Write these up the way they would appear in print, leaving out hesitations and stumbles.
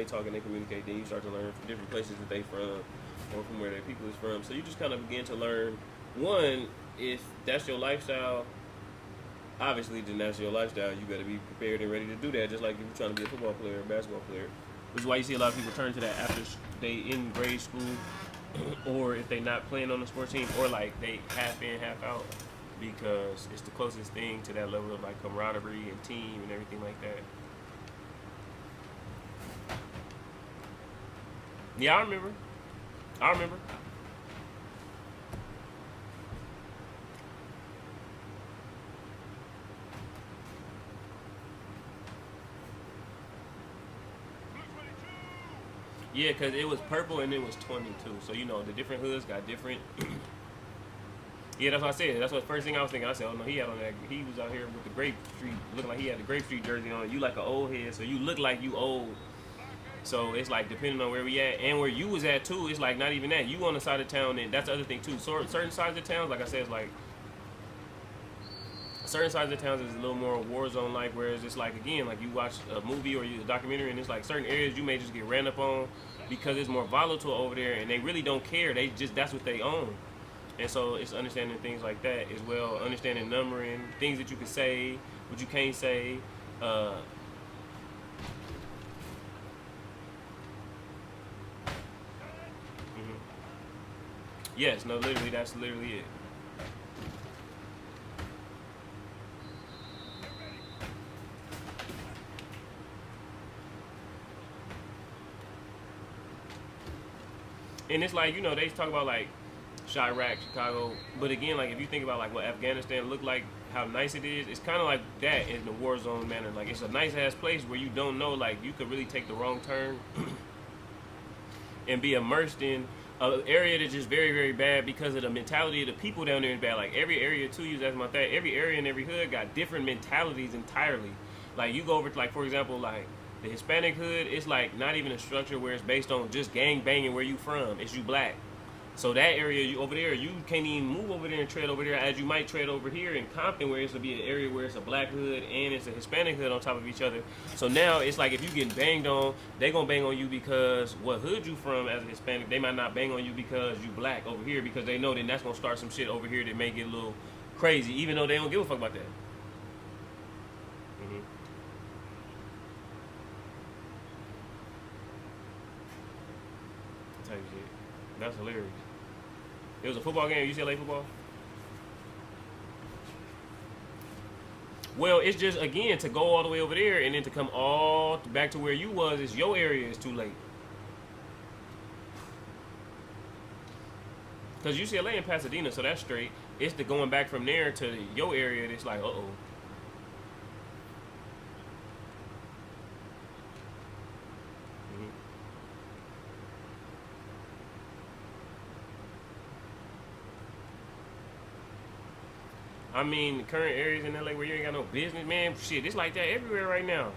they talk and they communicate, then you start to learn from different places that they from or from where their people is from. So you just kind of begin to learn. One, if that's your lifestyle, obviously then that's your lifestyle. You got to be prepared and ready to do that. Just like if you're trying to be a football player or a basketball player, which is why you see a lot of people turn to that after they in grade school, or if they not playing on the sports team, or like they half in, half out, because it's the closest thing to that level of like camaraderie and team and everything like that. Yeah, I remember. I remember. Yeah, because it was purple and it was 22. So, you know, the different hoods got different. Yeah, that's what I said. That's what the first thing I was thinking. I said, oh no, he had on that. He was out here with the Grape Street, looking like he had the Grape Street jersey on. You like an old head, so you look like you old. So it's like depending on where we at and where you was at too. It's like not even that. You on the side of town, and that's the other thing too. So certain sides of towns, like I said, it's like certain sides of towns is a little more war zone like. Whereas it's like again, like you watch a movie or a documentary, and it's like certain areas you may just get ran up on because it's more volatile over there, and they really don't care. They just that's what they own. And so it's understanding things like that as well, understanding numbering, things that you can say, what you can't say. Uh, mhm. Yes, no, literally, that's literally it. And it's like, you know, they talk about like Chirac, Chicago, but again, like if you think about like what Afghanistan looked like, how nice it is, it's kind of like that in the war zone manner. Like it's a nice ass place where you don't know, like you could really take the wrong turn and be immersed in an area that's just very, very bad because of the mentality of the people down there is bad. Like every area too, you ask about that. Every area and every hood got different mentalities entirely. Like you go over to like for example like the Hispanic hood, it's like not even a structure where it's based on just gang banging where you from. It's you black. So that area you over there, you can't even move over there and tread over there as you might tread over here in Compton, where it's gonna be an area where it's a black hood and it's a Hispanic hood on top of each other. So now it's like if you getting banged on, they gonna bang on you because what hood you from as a Hispanic. They might not bang on you because you black over here because they know then that's gonna start some shit over here that may get a little crazy, even though they don't give a fuck about that. Hmm. Type shit. That's hilarious. It was a football game, UCLA football. Well, it's just again to go all the way over there and then to come all back to where you was. It's your area is too late because UCLA in Pasadena, so that's straight. It's the going back from there to your area. That's like, uh oh. Hmm. I mean, current areas in LA where you ain't got no business, man. Shit, it's like that everywhere right now.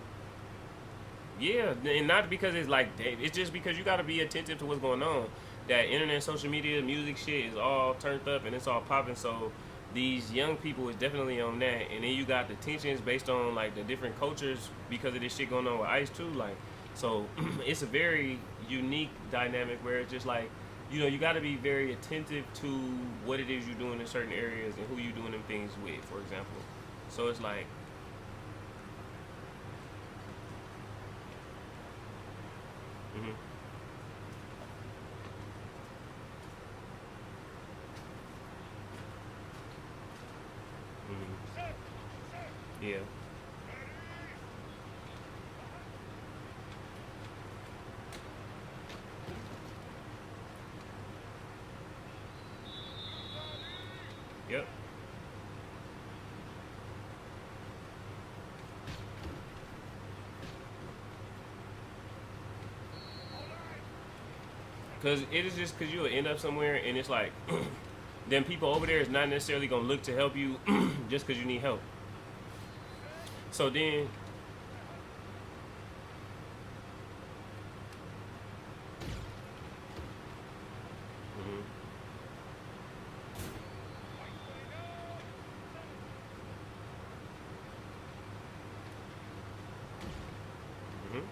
Yeah, and not because it's like that. It's just because you got to be attentive to what's going on. That internet, social media, music shit is all turned up and it's all popping. So these young people is definitely on that. And then you got the tensions based on like the different cultures because of this shit going on with Ice too. Like, so it's a very unique dynamic where it's just like, you know, you got to be very attentive to what it is you're doing in certain areas and who you're doing them things with, for example. So it's like, mm-hmm, mm-hmm, yeah, yep. Because it is just because you'll end up somewhere and it's like, then people over there is not necessarily gonna look to help you just because you need help. So then, mhm, mhm.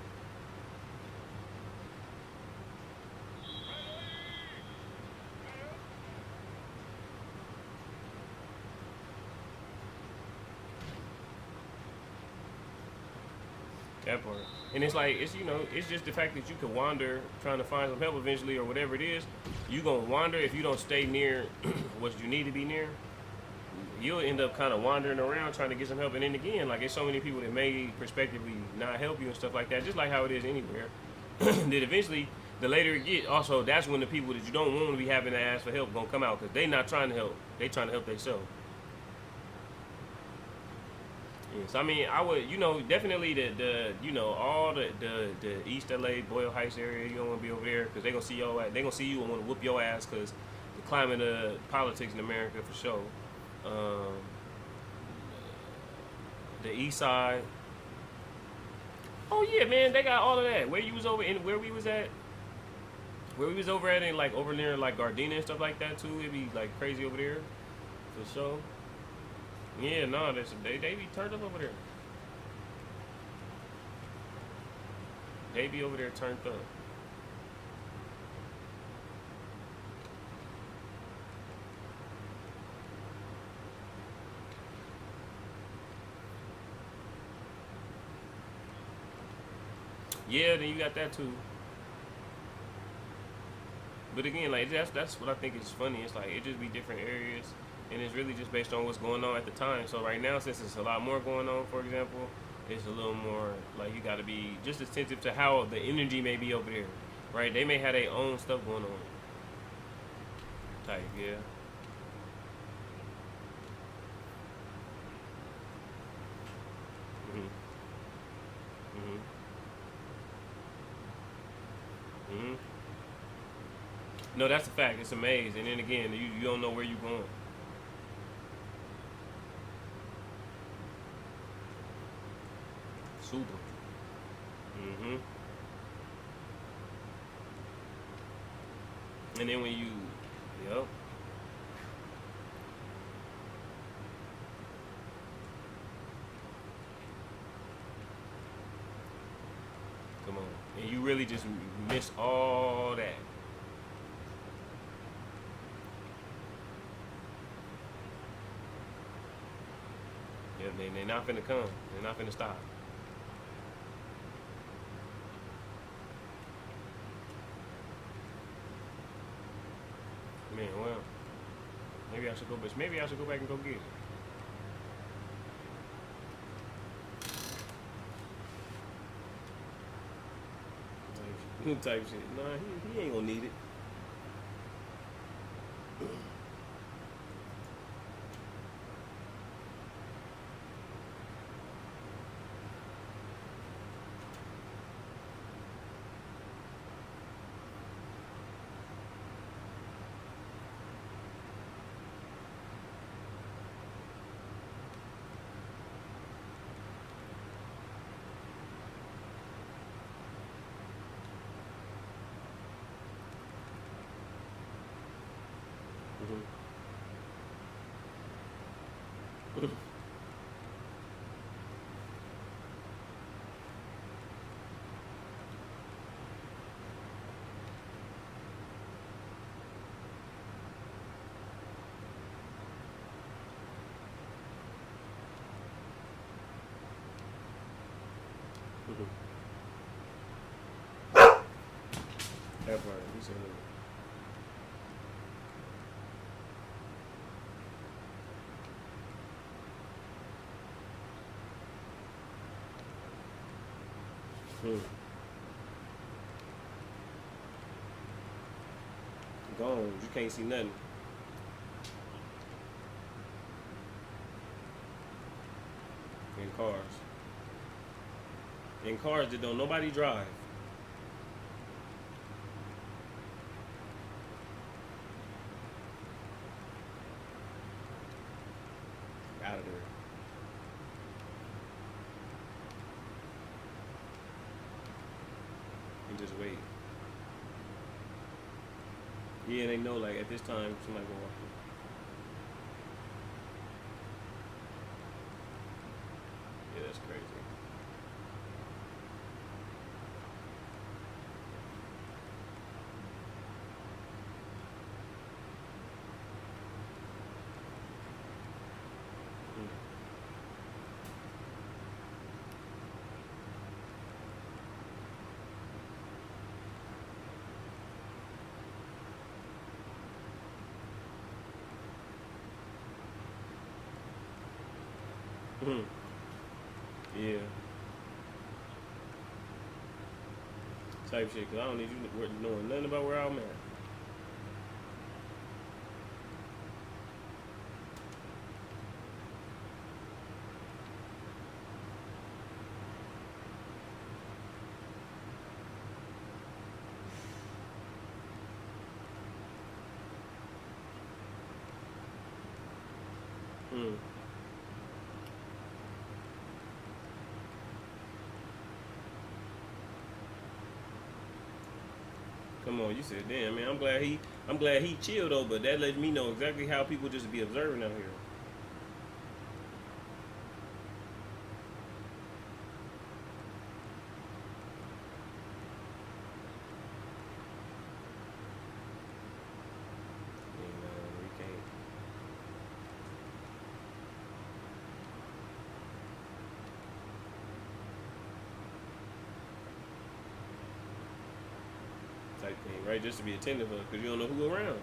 That part. And it's like it's it's just the fact that you could wander trying to find some help eventually or whatever it is. You gonna wander if you don't stay near what you need to be near. You'll end up kind of wandering around trying to get some help, and then again, like there's so many people that may prospectively not help you and stuff like that, just like how it is anywhere. That eventually, the later it get, also that's when the people that you don't want to be having to ask for help gonna come out because they not trying to help, they trying to help themselves. Yes, I mean, I would, definitely the all the East LA, Boyle Heights area, you don't want to be over there because they gonna see your, they gonna see you and want to whoop your ass because the climate of politics in America for sure. Um, the East Side, oh yeah, man, they got all of that. Where you was over in, where we was over at, in like over near like Gardena and stuff like that too. It'd be like crazy over there for sure. Yeah, no, they be turned up over there. They be over there turned up. Yeah, then you got that too. But again, like that's what I think is funny. It's like it just be different areas, and it's really just based on what's going on at the time. So right now, since it's a lot more going on, for example, it's a little more like you got to be just attentive to how the energy may be over there, right? They may have their own stuff going on. Type, yeah. Mhm. Mhm. Mhm. No, that's a fact. It's a maze, and then again, you don't know where you're going. Super. Mhm. And then when you, yep, come on, and you really just miss all that. Yeah, they're not finna come. They're not finna stop. Man, well, maybe I should go, but maybe I should go back and go get it. Type shit. Nah, he ain't gonna need it. Mhm. Mhm. That part. You said it. Gone. You can't see nothing in cars. In cars that don't nobody drive. Out of there. And just wait. Yeah, they know like at this time somebody gonna walk in. Yeah, that's crazy. Mhm. Yeah. Type shit. Cause I don't need you knowing nothing about where I'm at. Mm. Come on, you said, damn man, I'm glad he chilled though, but that lets me know exactly how people just be observing out here. Hey, man, we can't. Type thing, right? Just to be attentive of, because you don't know who around.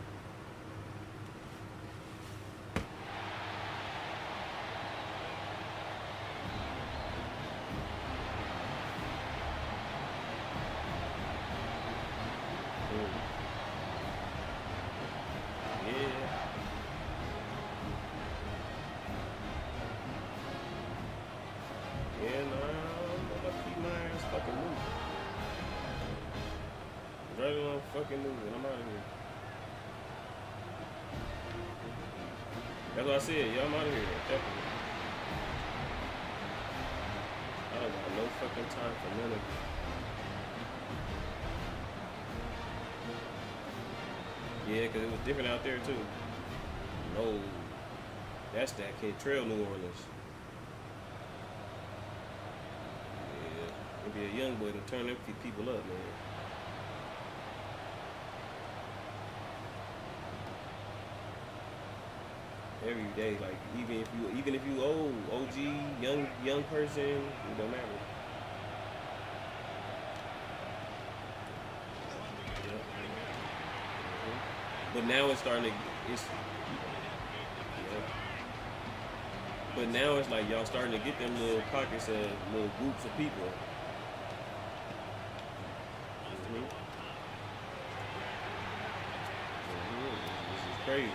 Mm. Yeah. Yeah, nah, I'm gonna keep my ass fucking moving. Right along fucking moving. I'm out of here. That's what I said. Yeah, I'm out of here. Definitely. I don't got no fucking time for none of it. Yeah, because it was different out there too. No, that's that kid Trail New Orleans. Yeah, maybe a young boy to turn them people up, man. Every day, like even if you old, OG, young person, it don't matter. Yep. But now it's starting to it's yeah. But now it's like y'all starting to get them little pockets of little groups of people. Hmm. This is crazy.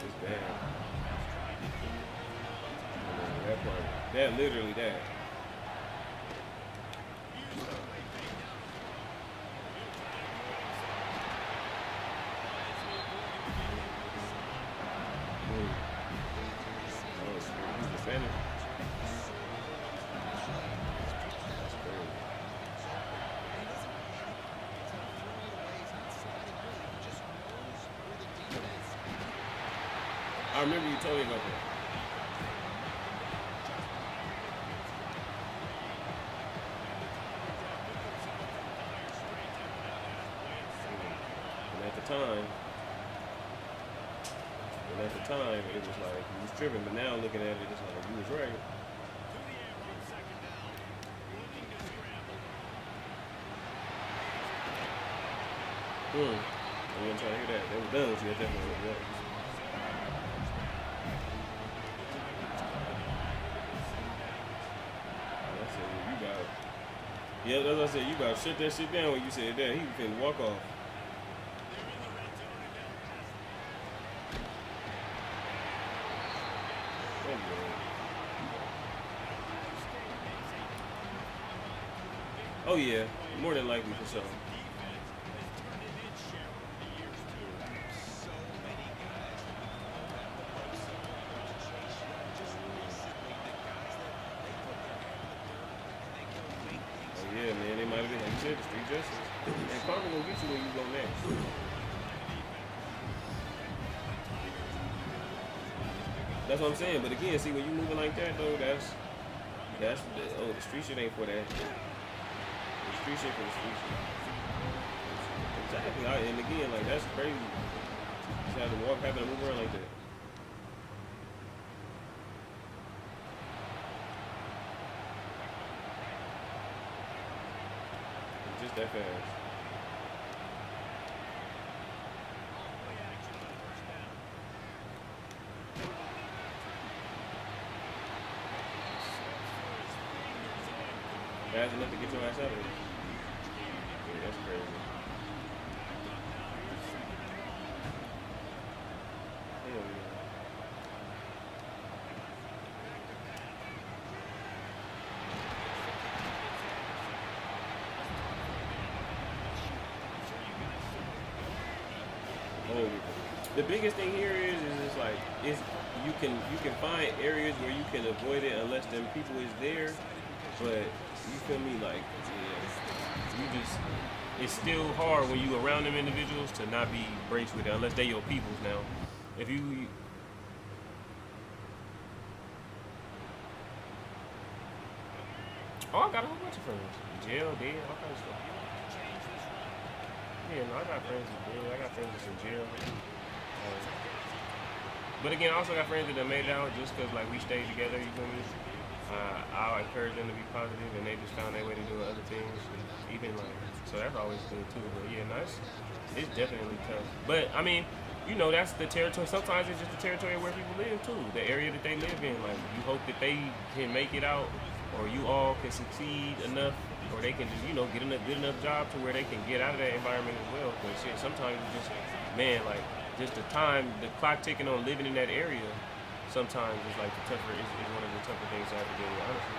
It's bad. That part. That literally that. Mm. Oh, he's defending. That's crazy. I remember you told me about that. And at the time, it was like he was tripping. But now looking at it, it's like he was right. Hmm. I'm gonna try to hear that. They were done with you at that point. Yeah. I said, yeah, you got. Yeah, that's what I said. You got to shut that shit down when you said that. He was finna walk off. Oh yeah. Oh yeah. More than likely for sure. Oh yeah, man. They might have been like you said, the street justice. And karma gonna get you when you go next. That's what I'm saying. But again, see when you moving like that though, the street shit ain't for that. The street shit for the street shit. Exactly. And again, like that's crazy. Just having to move around like that. It's just that fast. Fast enough to get your ass out of there. Yeah, that's crazy. Hell yeah. Um, the biggest thing here is it's like it's you can find areas where you can avoid it unless them people is there, but you feel me like yeah, you just it's still hard when you around them individuals to not be braced with it unless they your peoples now. If you oh I got a whole bunch of friends. Jail, dead, all kinds of stuff. Yeah, no, I got friends in jail. I got friends that's in jail. But again, I also got friends that done made it out just because like we stayed together. You feel me? I encourage them to be positive, and they just found their way to do other things. Even like so, that's always good too. But yeah, nice. It's definitely tough. But I mean, that's the territory. Sometimes it's just the territory where people live too. The area that they live in. Like you hope that they can make it out, or you all can succeed enough, or they can just get in a good enough job to where they can get out of that environment as well. Because shit, sometimes it's just man, like just the clock ticking on living in that area. Sometimes it's like the tougher is one of the tougher things to have to deal with, honestly.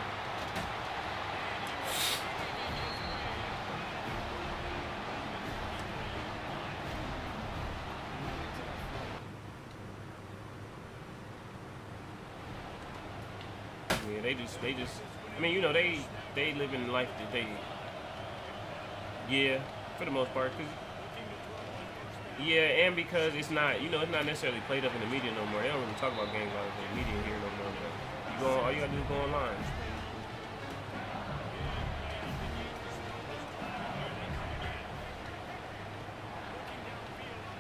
Yeah, they just. I mean, they live in life that they. Yeah, for the most part, 'cause yeah, and because it's not necessarily played up in the media no more. They don't really talk about gang violence in the media here no more. But all you gotta do is go online.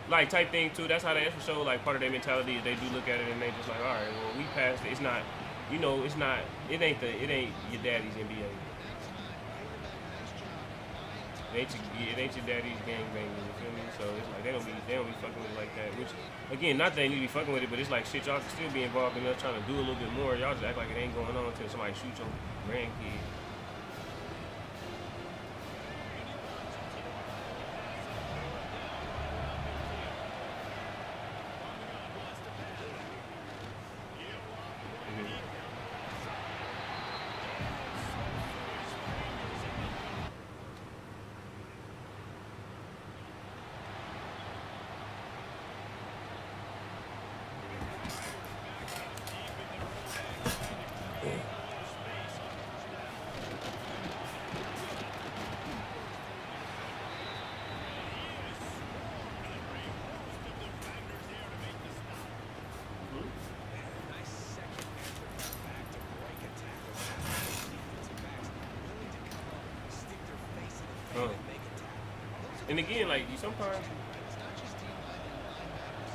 Like type thing too. That's how they for sure. Like part of their mentality is they do look at it and they just like, all right, well we passed it. It's not, it's not. It ain't your daddy's NBA. It ain't your daddy's gang banging. You feel me? So it's like they don't be fucking with it like that. Which again, not that they need to be fucking with it, but it's like shit. Y'all can still be involved in us trying to do a little bit more. Y'all just act like it ain't going on until somebody shoots your grandkid. Mhm. Uh, and again, like you sometimes,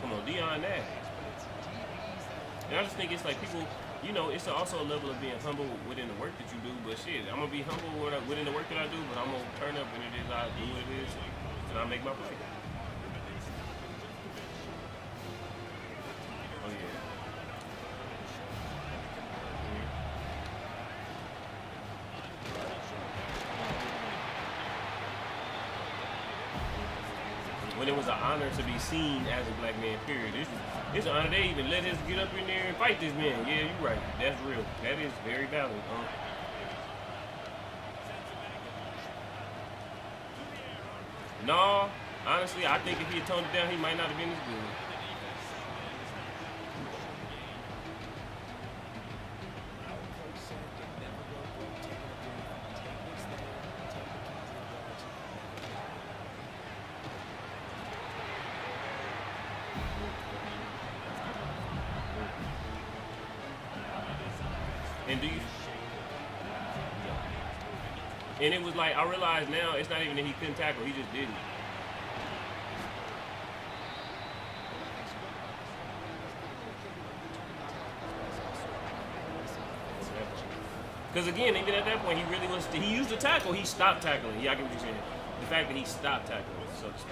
come on, Dion that. And I just think it's like people, it's also a level of being humble within the work that you do. But shit, I'm gonna be humble within the work that I do, but I'm gonna turn up when it is I do what it is, and I make my play. Oh yeah. Mhm. When it was an honor to be seen as a black man, period. It's an honor they even let us get up in there and fight this man. Yeah, you're right. That's real. That is very valid. No, honestly, I think if he had toned it down, he might not have been as good. And do you? And it was like I realize now it's not even that he couldn't tackle; he just didn't. Because again, even at that point, he really was. He used to tackle. He stopped tackling. Yeah, I get what you're saying. The fact that he stopped tackling sucks.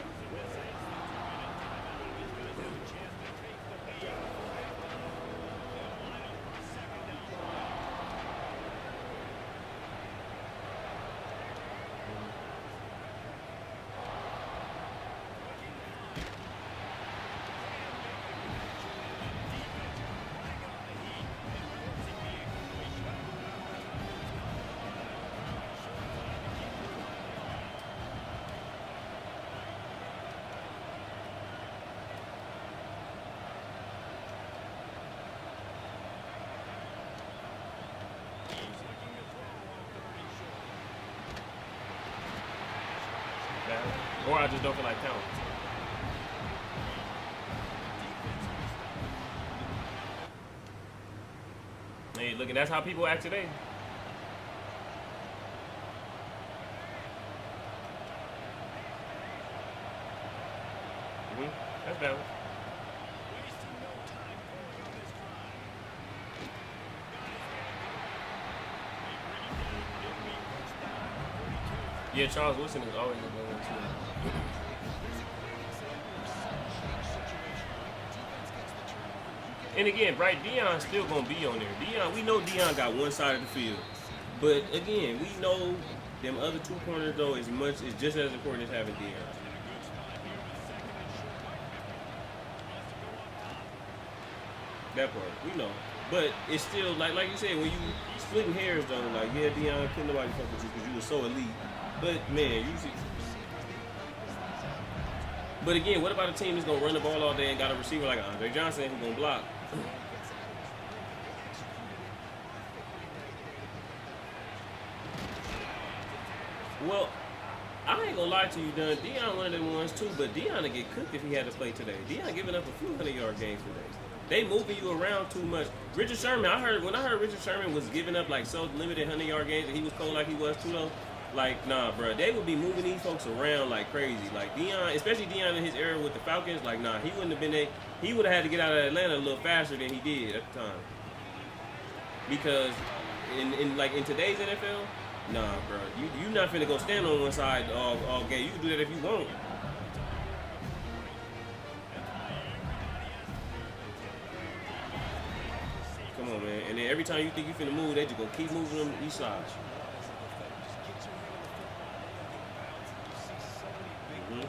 or I just don't feel like counting. Hey, look, and that's how people act today. That's valid. Yeah, Charles Woodson is always a good one too. And again, right, Dion's still gonna be on there. Dion, we know Dion got one side of the field, but again, we know them other two corners though is just as important as having Dion. That part, we know. But it's still like you said, when you splitting hairs though, like yeah, Dion couldn't nobody fuck with you because you were so elite. But man, you see. But again, what about a team that's gonna run the ball all day and got a receiver like Andre Johnson who's gonna block? Well, I ain't gonna lie to you, Dunn. Dion one of them ones too, but Dion to get cooked if he had to play today. Dion giving up a few 100-yard games today. They moving you around too much. Richard Sherman, when I heard Richard Sherman was giving up like so limited 100-yard games and he was cold like he was too though. Like nah, bro, they would be moving these folks around like crazy. Like Dion, especially Dion in his era with the Falcons. Like nah, he wouldn't have been there. He would have had to get out of Atlanta a little faster than he did at the time. Because in today's NFL, nah, bro, you not finna go stand on one side all game. You can do that if you want. Come on, man. And then every time you think you finna move, they just go keep moving them each side. Mm-hmm.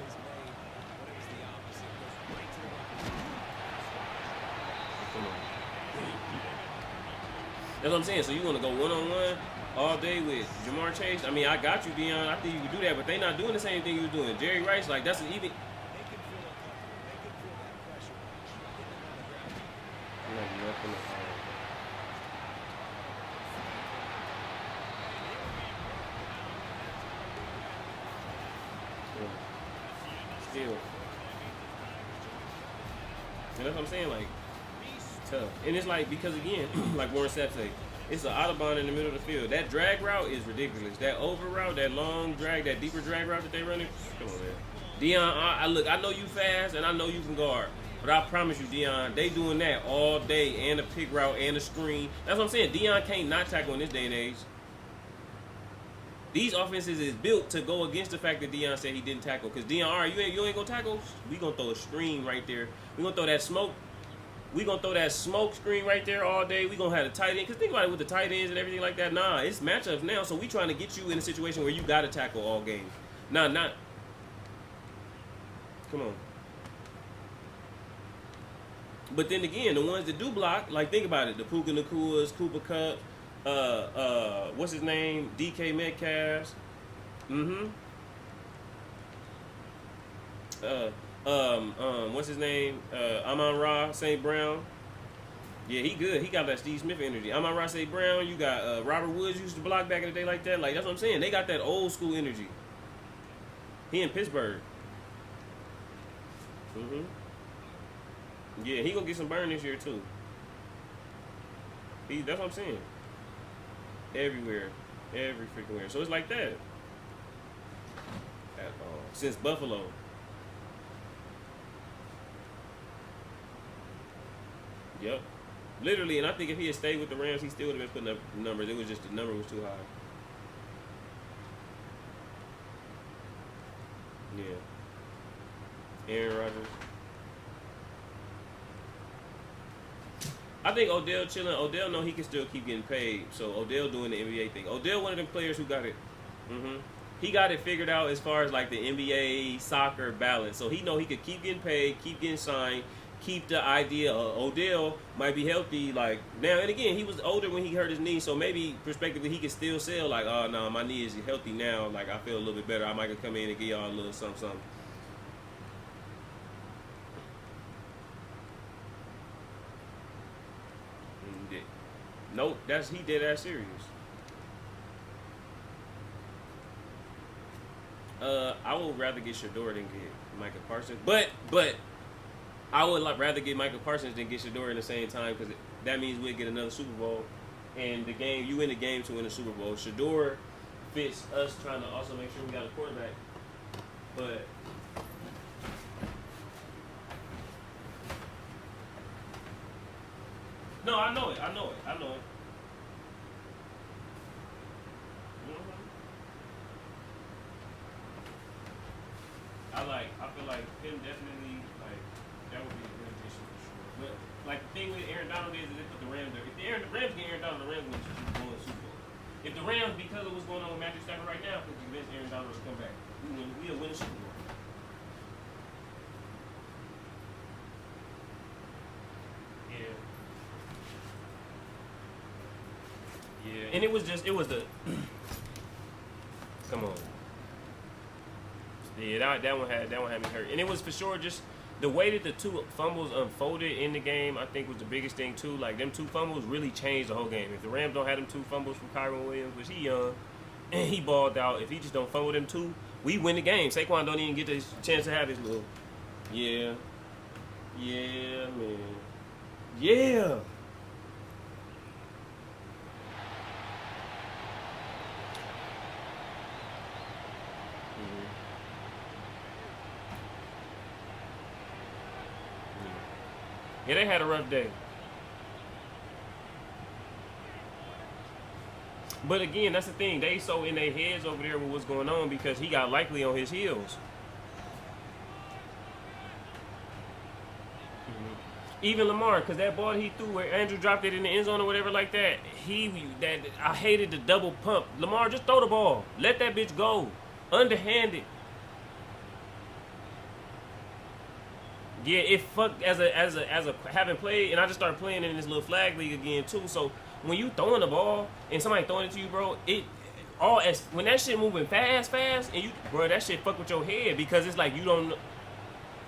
Come on. That's what I'm saying. So you want to go one-on-one all day with Jamar Chase? I mean, I got you, Dion. I think you can do that, but they not doing the same thing you was doing. Jerry Rice, like that's an even. Still. And that's what I'm saying, like, tough. And it's like, because again, like Warren Sapp say, it's an Autobahn in the middle of the field. That drag route is ridiculous. That over route, that long drag, that deeper drag route that they running, come on, man. Dion, look, I know you fast and I know you can guard. But I promise you, Dion, they doing that all day and a pick route and a screen. That's what I'm saying. Dion can't not tackle in this day and age. These offenses is built to go against the fact that Dion said he didn't tackle. Because Dion, all right, you ain't gonna tackle? We gonna throw a screen right there. We gonna throw that smoke. We gonna throw that smoke screen right there all day. We gonna have the tight end. Because think about it with the tight ends and everything like that. Nah, it's matchups now. So we trying to get you in a situation where you gotta tackle all game. Nah, not. Come on. But then again, the ones that do block, like think about it, the Puka Nakuas, Cooper Cup, what's his name, DK Metcalf, what's his name, Amon-Ra St. Brown. Yeah, he good. He got that Steve Smith energy. Amon-Ra St. Brown. You got Robert Woods used to block back in the day like that. Like that's what I'm saying. They got that old school energy. He in Pittsburgh. Yeah, he gonna get some burn this year too. That's what I'm saying. Everywhere, every freaking where. So it's like that. At all. Since Buffalo. Yep. Literally, and I think if he had stayed with the Rams, he still would have been putting up numbers. It was just the number was too high. Yeah. Aaron Rodgers. I think Odell chilling. Odell know he can still keep getting paid. So Odell doing the NBA thing. Odell one of them players who got it. He got it figured out as far as like the NBA soccer balance. So he know he could keep getting paid, keep getting signed, keep the idea. Odell might be healthy like now. And again, he was older when he hurt his knee. So maybe prospectively he can still sell like, oh no, my knee is healthy now. Like I feel a little bit better. I might come in and give y'all a little something. Nope, he dead ass serious. I would rather get Shador than get Micah Parsons. But I would rather get Michael Parsons than get Shador in the same time because that means we'll get another Super Bowl. And the game, you win the game to win the Super Bowl. Shador fits us trying to also make sure we got a quarterback. But no, I know it. You know what I feel like him definitely like that would be a good addition for sure. But like the thing with Aaron Donald is they put the Rams there. If the Rams get Aaron Donald, the Rams win the Super Bowl. If the Rams, because of what's going on with Matthew Stafford right now, could convince Aaron Donald to come back, we'll win the Super Bowl. Yeah. Yeah, and it was the come on. Yeah, that one had me hurt, and it was for sure just the way that the two fumbles unfolded in the game. I think was the biggest thing too. Like them two fumbles really changed the whole game. If the Rams don't have them two fumbles from Kyron Williams, which he young and he balled out, if he just don't fumble them two, we win the game. Saquon don't even get the chance to have his little. Yeah, man, yeah. Yeah, they had a rough day. But again, that's the thing. They so in their heads over there with what's going on because he got likely on his heels. Even Lamar, because that ball he threw where Andrew dropped it in the end zone or whatever like that, I hated the double pump. Lamar, just throw the ball. Let that bitch go. Underhanded. Yeah, it fucked as a having played, and I just started playing in this little flag league again too. So when you throwing the ball and somebody throwing it to you, bro, when that shit moving fast, and you, bro, that shit fuck with your head because it's like you don't.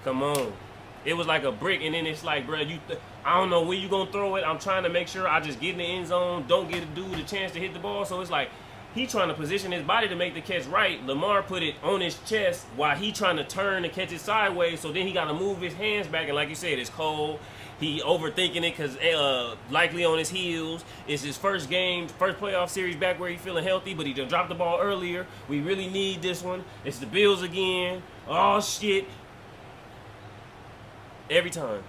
Come on, it was like a brick, and then it's like, bro, I don't know when you gonna throw it. I'm trying to make sure I just get in the end zone, don't get a dude a chance to hit the ball. So it's like. He trying to position his body to make the catch right. Lamar put it on his chest while he trying to turn and catch it sideways. So then he got to move his hands back. And like you said, it's cold. He overthinking it because likely on his heels. It's his first game, first playoff series back where he feeling healthy, but he just dropped the ball earlier. We really need this one. It's the Bills again. Oh, shit. Every time.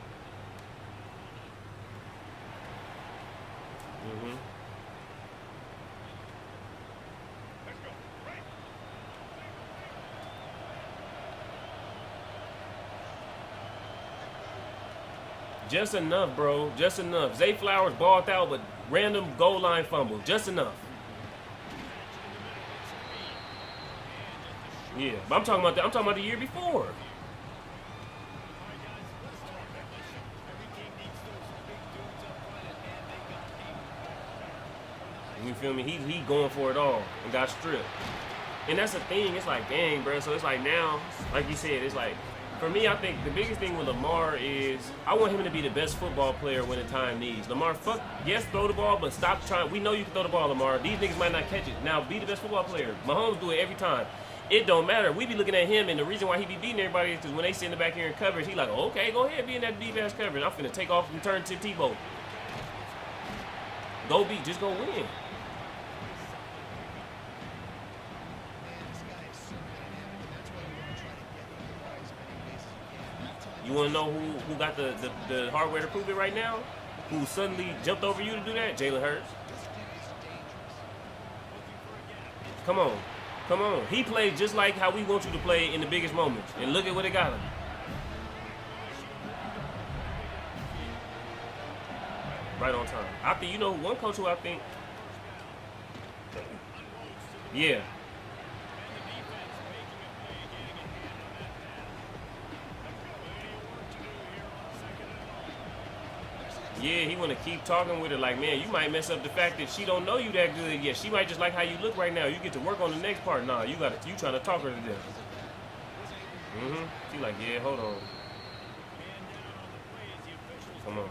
Just enough, bro. Just enough. Zay Flowers balled out, but random goal line fumble. Just enough. Yeah, but I'm talking about the year before. You feel me? He going for it all and got stripped. And that's the thing. It's like, dang, bro. So it's like now, like you said, it's like. For me, I think the biggest thing with Lamar is I want him to be the best football player when the time needs. Lamar, yes, throw the ball, but stop trying. We know you can throw the ball, Lamar. These niggas might not catch it. Now, be the best football player. Mahomes do it every time. It don't matter. We be looking at him, and the reason why he be beating everybody is because when they sit in the back here in coverage, he like, okay, go ahead, be in that deep-ass coverage. I'm finna take off and turn to Tebow. Go beat. Just go win. You want to know who got the hardware to prove it right now? Who suddenly jumped over you to do that? Jalen Hurts. Come on. Come on. He played just like how we want you to play in the biggest moments. And look at what it got him. Right on time. I think, you know, one coach who I think... Yeah. Yeah, he want to keep talking with her like, man, you might mess up the fact that she don't know you that good yet. She might just like how you look right now. You get to work on the next part. Nah, you trying to talk her to death. She like, yeah, hold on. Come on.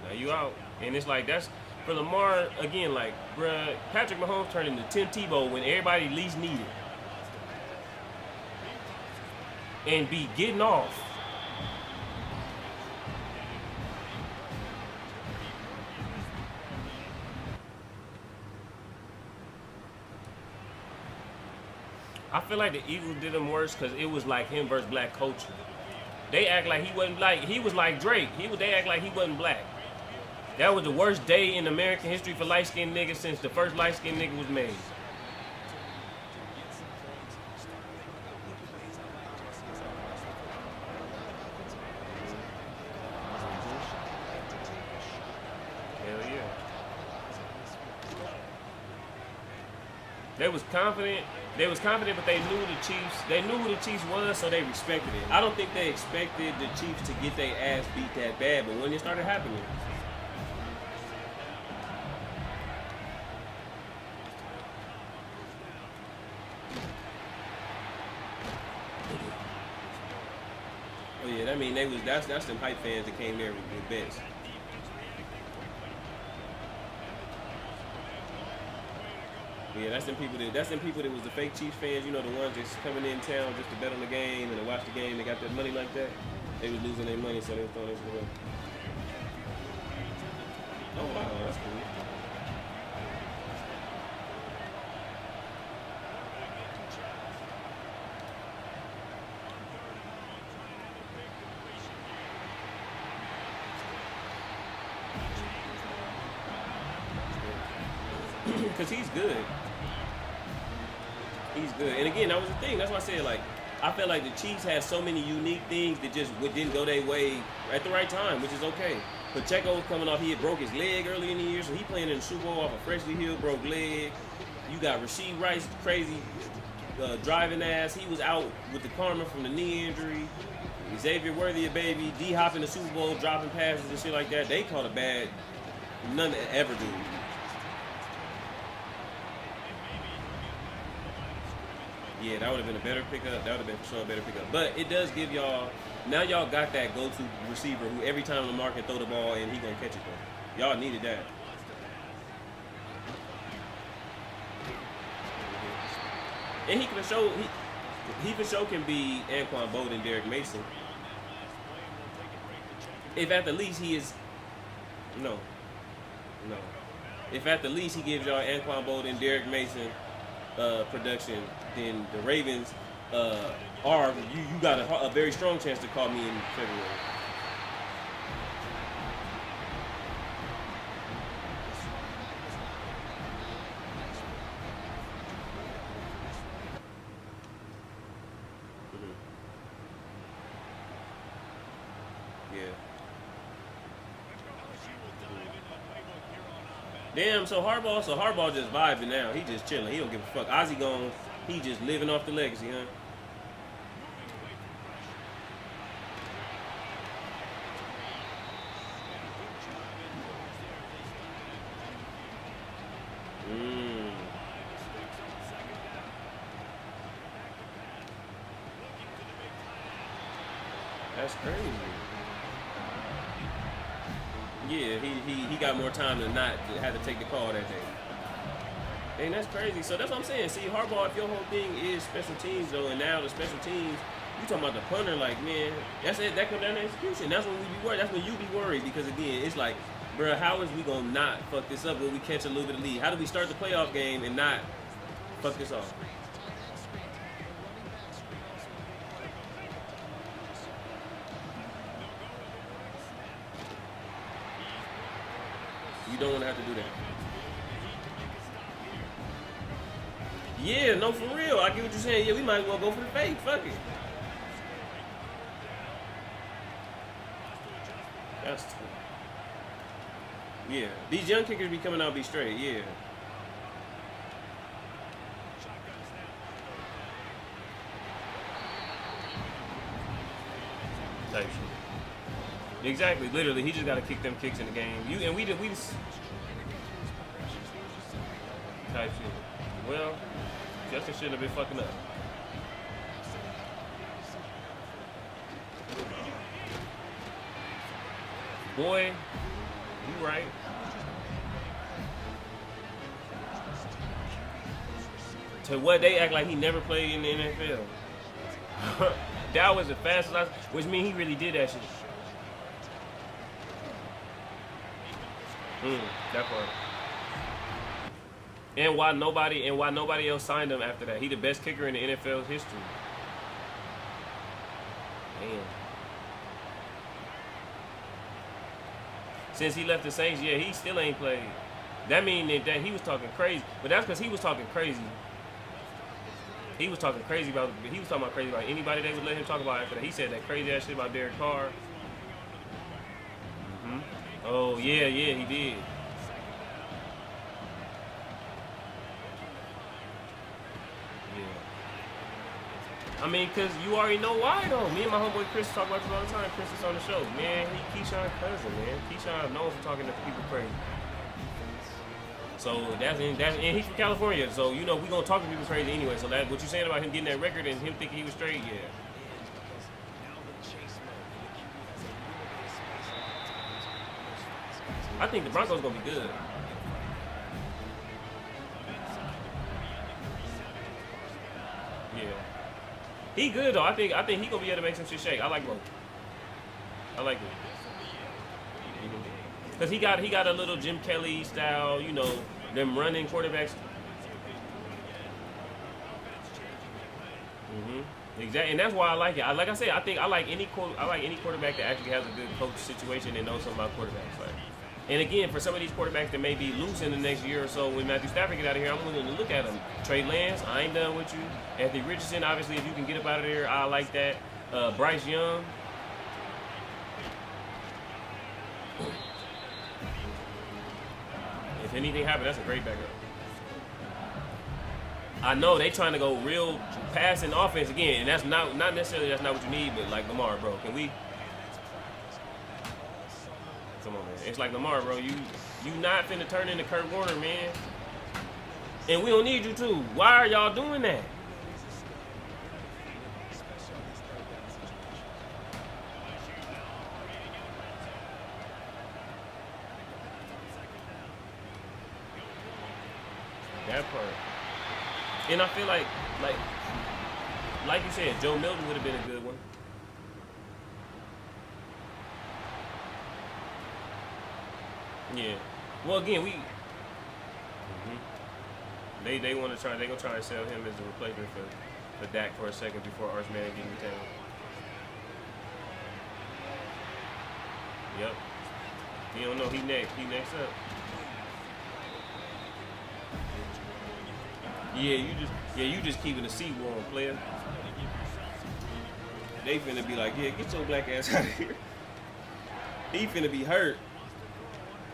Now you out. And it's like, that's, for Lamar, again, like, bruh, Patrick Mahomes turned into Tim Tebow when everybody least needed. and be getting off. I feel like the Eagles did him worse because it was like him versus black culture. They act like he wasn't black. He was like Drake. They act like he wasn't black. That was the worst day in American history for light-skinned niggas since the first light-skinned nigga was made. Hell yeah. They was confident, but they knew the Chiefs. They knew who the Chiefs was, so they respected it. I don't think they expected the Chiefs to get their ass beat that bad, but when it started happening. Oh yeah, I mean that's them hype fans that came there with bets. Yeah, that's them people that was the fake Chiefs fans, you know, the ones that's coming in town just to bet on the game and to watch the game. They got that money like that. They was losing their money, so they was throwing this away. Oh wow, that's cool. Because he's good. He's good. And again, that was the thing. That's why I said, like, I felt like the Chiefs had so many unique things that just didn't go their way at the right time, which is okay. Pacheco was coming off. He had broke his leg early in the year, so he playing in the Super Bowl off a freshly healed broke leg. You got Rasheed Rice, crazy driving ass. He was out with the karma from the knee injury. Xavier Worthy, a baby. D-Hop in the Super Bowl, dropping passes and shit like that. They caught a bad, none ever do. Yeah, that would have been a better pickup. That would have been for sure a better pickup. But it does give y'all, now y'all got that go-to receiver who every time Lamar can throw the ball and he gonna catch it though. Y'all needed that. And he can show, he for sure can be Anquan Boldin and Derek Mason. If at the least he is, no. If at the least he gives y'all Anquan Boldin, Derek Mason production, then the Ravens are, you got a very strong chance to call me in February. Damn, so Harbaugh just vibing now. He just chilling. He don't give a fuck. Ozzie gone. He just living off the legacy, huh? That's crazy. Yeah, he got more time to not have to take the call that day. And that's crazy. So that's what I'm saying. See, Harbaugh, if your whole thing is special teams, though, and now the special teams, you talking about the punter, like, man, that's it. That comes down to execution. That's when we be worried. That's when you be worried because, again, it's like, bro, how is we going to not fuck this up when we catch a little bit of lead? How do we start the playoff game and not fuck this off? You don't want to have to do that. Yeah, no, for real. I get what you're saying. Yeah, we might as well go for the fake. Fuck it. That's tough. Yeah, these young kickers be coming out be straight. Yeah. Type shit. Exactly. Literally, he just got to kick them kicks in the game. We just type shit. Well, Justin shouldn't have been fucking up. Boy, you right. To what they act like he never played in the NFL. That was the fastest, which means he really did that shit. That part. And why nobody else signed him after that? He the best kicker in the NFL history. Man. Since he left the Saints, yeah, he still ain't played. That means that he was talking crazy. But that's because he was talking crazy. He was talking crazy about anybody they would let him talk about after that. He said that crazy ass shit about Derek Carr. Oh yeah, he did. I mean, because you already know why, though. Me and my homeboy Chris talk about this all the time. Chris is on the show. Man, he Keyshawn's cousin, man. Keyshawn known for talking to people crazy. So, and he's from California. So, you know, we going to talk to people crazy anyway. So, that what you saying about him getting that record and him thinking he was straight, yeah. I think the Broncos going to be good. Yeah. He good though. I think he gonna be able to make some shit shake. I like both. I like it. Cause he got a little Jim Kelly style, you know, them running quarterbacks. Exactly, and that's why I like it. Like I said, I like any quarterback that actually has a good coach situation and knows something about quarterbacks. Like, and again, for some of these quarterbacks that may be loose in the next year or so, when Matthew Stafford get out of here, I'm willing to look at him. Trey Lance, I ain't done with you. Anthony Richardson, obviously, if you can get up out of there, I like that. Bryce Young. If anything happens, that's a great backup. I know they trying to go real passing offense again, and that's not necessarily that's not what you need, but like Lamar, bro, can we? Come on, man. It's like Lamar, bro. You not finna turn into Kurt Warner, man. And we don't need you to. Why are y'all doing that? That part. And I feel like you said, Joe Milton would have been a good one. Yeah. Well, again, they want to try. They gonna try to sell him as a replacement for Dak for a second before Arch Manning get in town. Yep. You don't know he next. He next up. Yeah, you just keeping the seat warm, player. They finna be like, yeah, get your black ass out of here. He finna be hurt.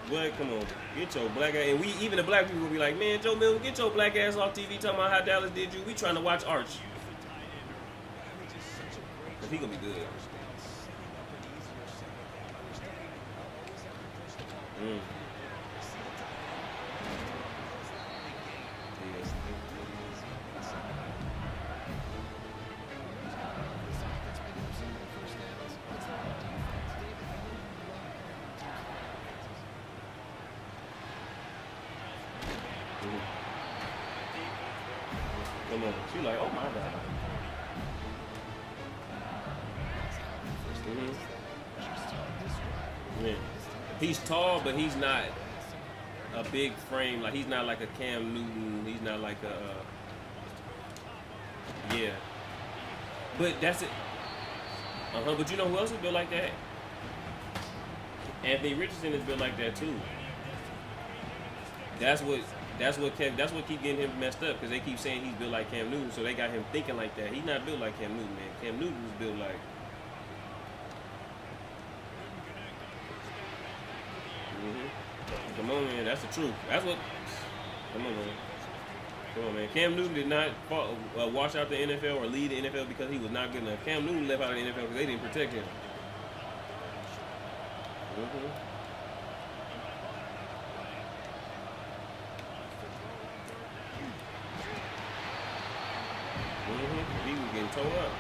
What? Come on, get your black ass. And even the black people will be like, man, Joe Milton, get your black ass off TV talking about how Dallas did you. We trying to watch Arch. Cause he gonna be good. Come on. She like, oh my God. Yeah. He's tall, but he's not a big frame. Like, he's not like a Cam Newton. He's not like a... yeah. But that's it. But you know who else is built like that? Anthony Richardson is built like that too. That's what keep getting him messed up, because they keep saying he's built like Cam Newton, so they got him thinking like that. He's not built like Cam Newton, man. Cam Newton was built like... Come on, man. That's the truth. That's what... Come on, man. Come on, man. Cam Newton did not wash out the NFL or lead the NFL because he was not good enough. Cam Newton left out of the NFL because they didn't protect him. He was getting towed up.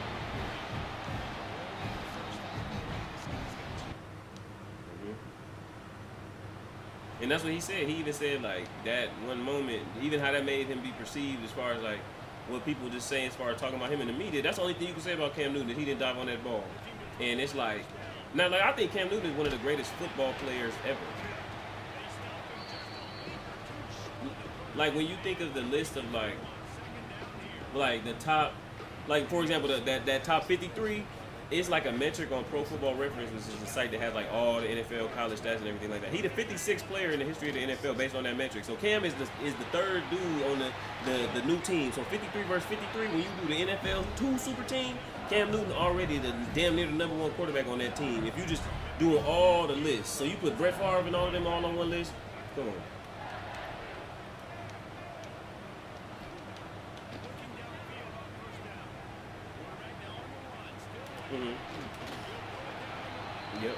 And that's what he said. He even said, like, that one moment, even how that made him be perceived as far as, like, what people just say as far as talking about him in the media. That's the only thing you can say about Cam Newton, that he didn't dive on that ball. And it's like, now, like, I think Cam Newton is one of the greatest football players ever. Like, when you think of the list of, like the top, like, for example, that top 53, it's like a metric on Pro Football Reference, which is a site that has, like, all the NFL college stats and everything like that. He's the 56th player in the history of the NFL based on that metric. So Cam is the third dude on the new team. So 53 versus 53, when you do the NFL 2 super team, Cam Newton already the damn near the #1 quarterback on that team. If you just doing all the lists. So you put Brett Favre and all of them all on one list, come on. Yep.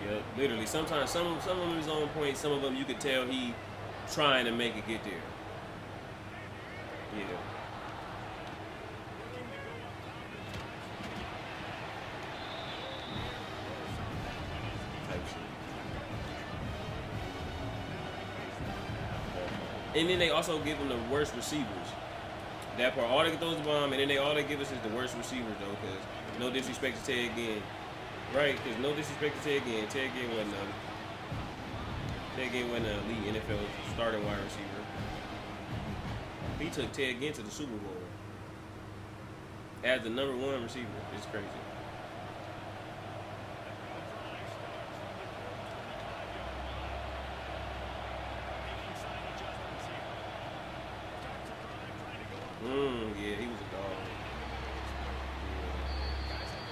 Yep. Literally, sometimes some of them is on point. Some of them you could tell he trying to make it get there. Yeah. Type shit. And then they also give him the worst receivers. That part, all they can throw is the bomb, and then all they give us is the worst receivers, though, because no disrespect to Ted Ginn. Right, because no disrespect to Ted Ginn. Ted Ginn wasn't an elite NFL starting wide receiver. He took Ted Ginn to the Super Bowl as the #1 receiver. It's crazy. Yeah, he was a dog.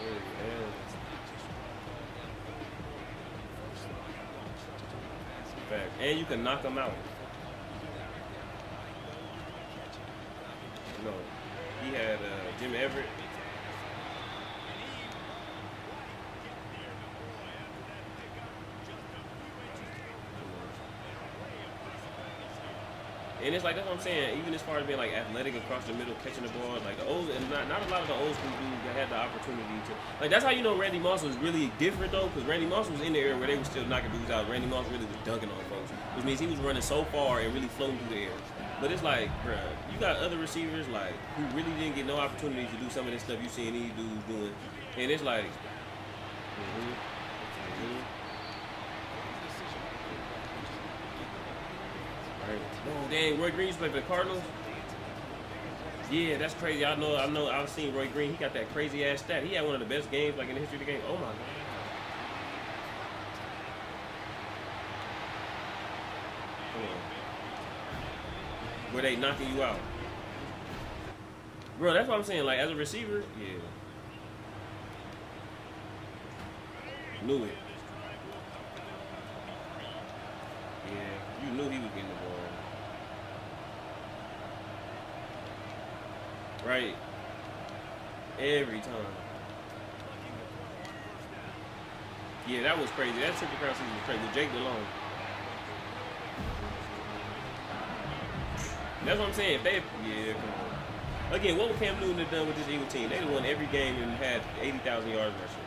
Yeah. Fact. And you can knock him out. No. He had Jim Everett. And it's like, that's what I'm saying, even as far as being like athletic across the middle, catching the ball, like the old, and not a lot of the old school dudes that had the opportunity to, like, that's how you know Randy Moss was really different though, because Randy Moss was in the era where they were still knocking dudes out. Randy Moss really was dunking on folks, which means he was running so far and really floating through the air. But it's like, bruh, you got other receivers like who really didn't get no opportunity to do some of this stuff you seeing these dudes doing, and it's like, Right. Oh dang, Roy Green used to play for the Cardinals. Yeah, that's crazy. I know. I've seen Roy Green. He got that crazy ass stat. He had one of the best games like in the history of the game. Oh my god. Come on. Were they knocking you out? Bro, that's what I'm saying. Like as a receiver, yeah. Knew it. Yeah, you knew he was getting the ball. Right. Every time. Yeah, that was crazy. That Triple Crown season was crazy. With Jake Delhomme. That's what I'm saying. If they, yeah, come on. Again, what would Cam Newton have done with this Eagle team? They'd have won every game and had 80,000 yards rushing.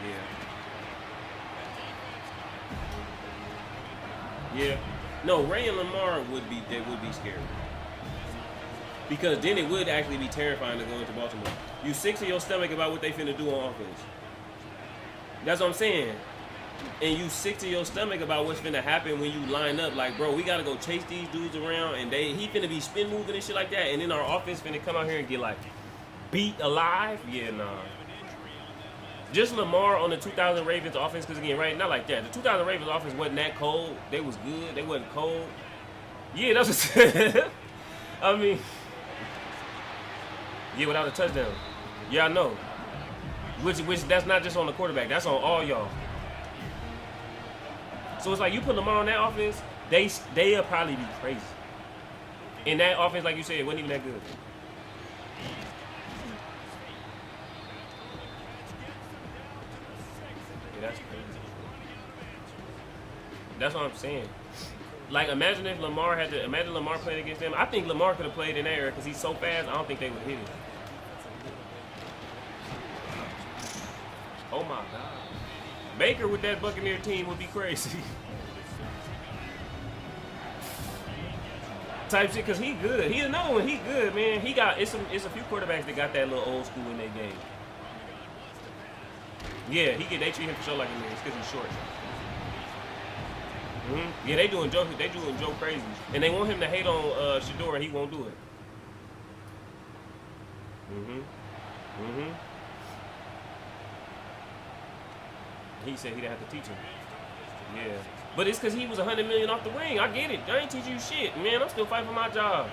Yeah. Yeah. No, Ray and Lamar would be scary. Because then it would actually be terrifying to go into Baltimore. You sick to your stomach about what they finna do on offense. That's what I'm saying. And you sick to your stomach about what's finna happen when you line up. Like, bro, we gotta go chase these dudes around, and he finna be spin moving and shit like that, and then our offense finna come out here and get like beat alive. Yeah, nah. Just Lamar on the 2000 Ravens offense, because again, right, not like that. The 2000 Ravens offense wasn't that cold. They was good. They wasn't cold. Yeah, that's what I mean. Yeah, without a touchdown. Yeah, I know. Which that's not just on the quarterback. That's on all y'all. So it's like you put Lamar on that offense, they'll probably be crazy. And that offense, like you said, it wasn't even that good. That's crazy. That's what I'm saying. Like, imagine Lamar playing against them. I think Lamar could have played in that era because he's so fast. I don't think they would hit him. Oh my Baker with that Buccaneer team would be crazy. Type shit, cause he good. He another one. He good, man. He got it's a few quarterbacks that got that little old school in their game. Yeah, they treat him for sure like a man. It's cause he's short. Yeah, they doing Joe crazy, and they want him to hate on Shador, and he won't do it. He said he'd have to teach him. Yeah. But it's because he was $100 million off the wing. I get it. I ain't teach you shit, man. I'm still fighting for my job.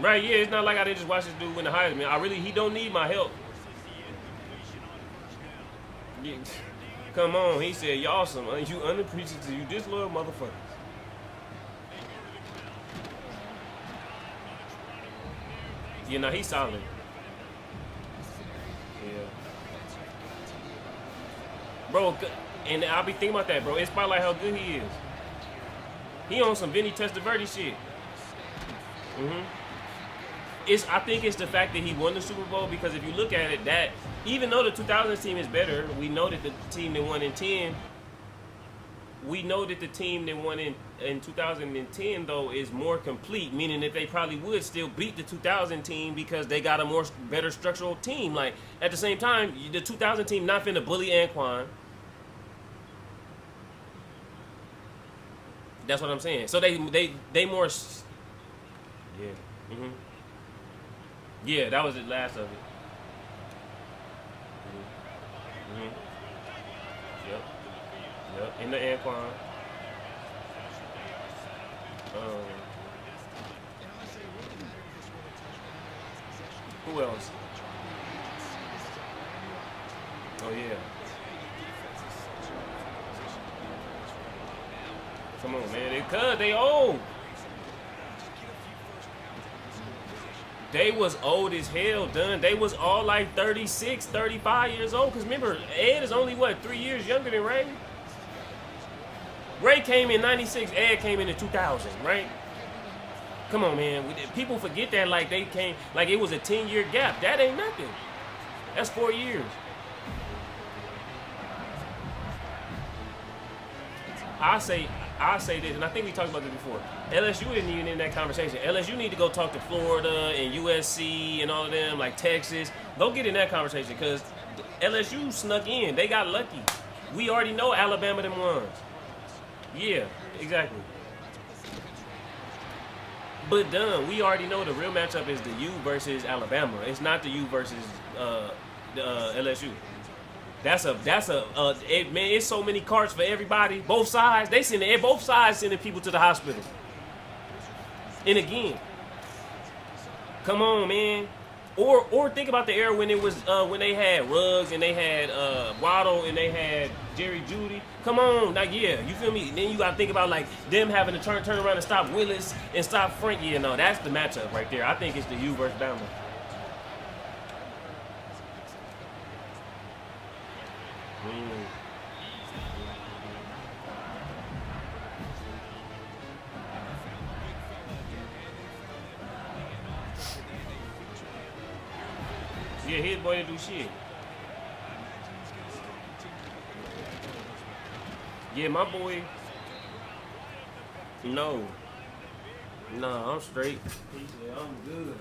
Right? Yeah. It's not like I didn't just watch this dude win the Heisman. He don't need my help. Yeah. Come on. He said, y'all some you unappreciative. You disloyal motherfuckers. Yeah. Now he's solid. Yeah. Bro, and I'll be thinking about that, bro. It's probably like how good he is. He on some Vinny Testaverde shit. I think it's the fact that he won the Super Bowl, because if you look at it, that even though the 2000s team is better, we know that the team that won in 10, we know that the team that won in 2010 though is more complete, meaning that they probably would still beat the 2000 team because they got a better structural team. Like at the same time, the 2000 team not finna bully Anquan. That's what I'm saying. So they more. Yeah. Yeah, that was the last of it. Yep. In the Anquan. Who else? Oh yeah. Come on, man. They old. They was old as hell, done. They was all like 36, 35 years old. Because remember, Ed is only, 3 years younger than Ray? Ray came in 96, Ed came in 2000, right? Come on, man. People forget that like they came, like it was a 10-year gap. That ain't nothing. That's 4 years. I say this, and I think we talked about this before. LSU isn't even in that conversation. LSU need to go talk to Florida and USC and all of them, like Texas. Go get in that conversation, because LSU snuck in. They got lucky. We already know Alabama them ones. Yeah, exactly. But done. We already know the real matchup is the U versus Alabama. It's not the U versus LSU. Man, it's so many cards for everybody. Both sides. Both sides sending people to the hospital. And again, come on, man. Or think about the era when it was when they had Ruggs and they had Waddle and they had Jerry Jeudy. Come on, like yeah, you feel me? Then you gotta think about like them having to turn around and stop Willis and stop Frank. Yeah, no, that's the matchup right there. I think it's the U versus Bama. Yeah, his boy didn't do shit. Yeah, my boy. No. Nah, I'm straight. He said, I'm good.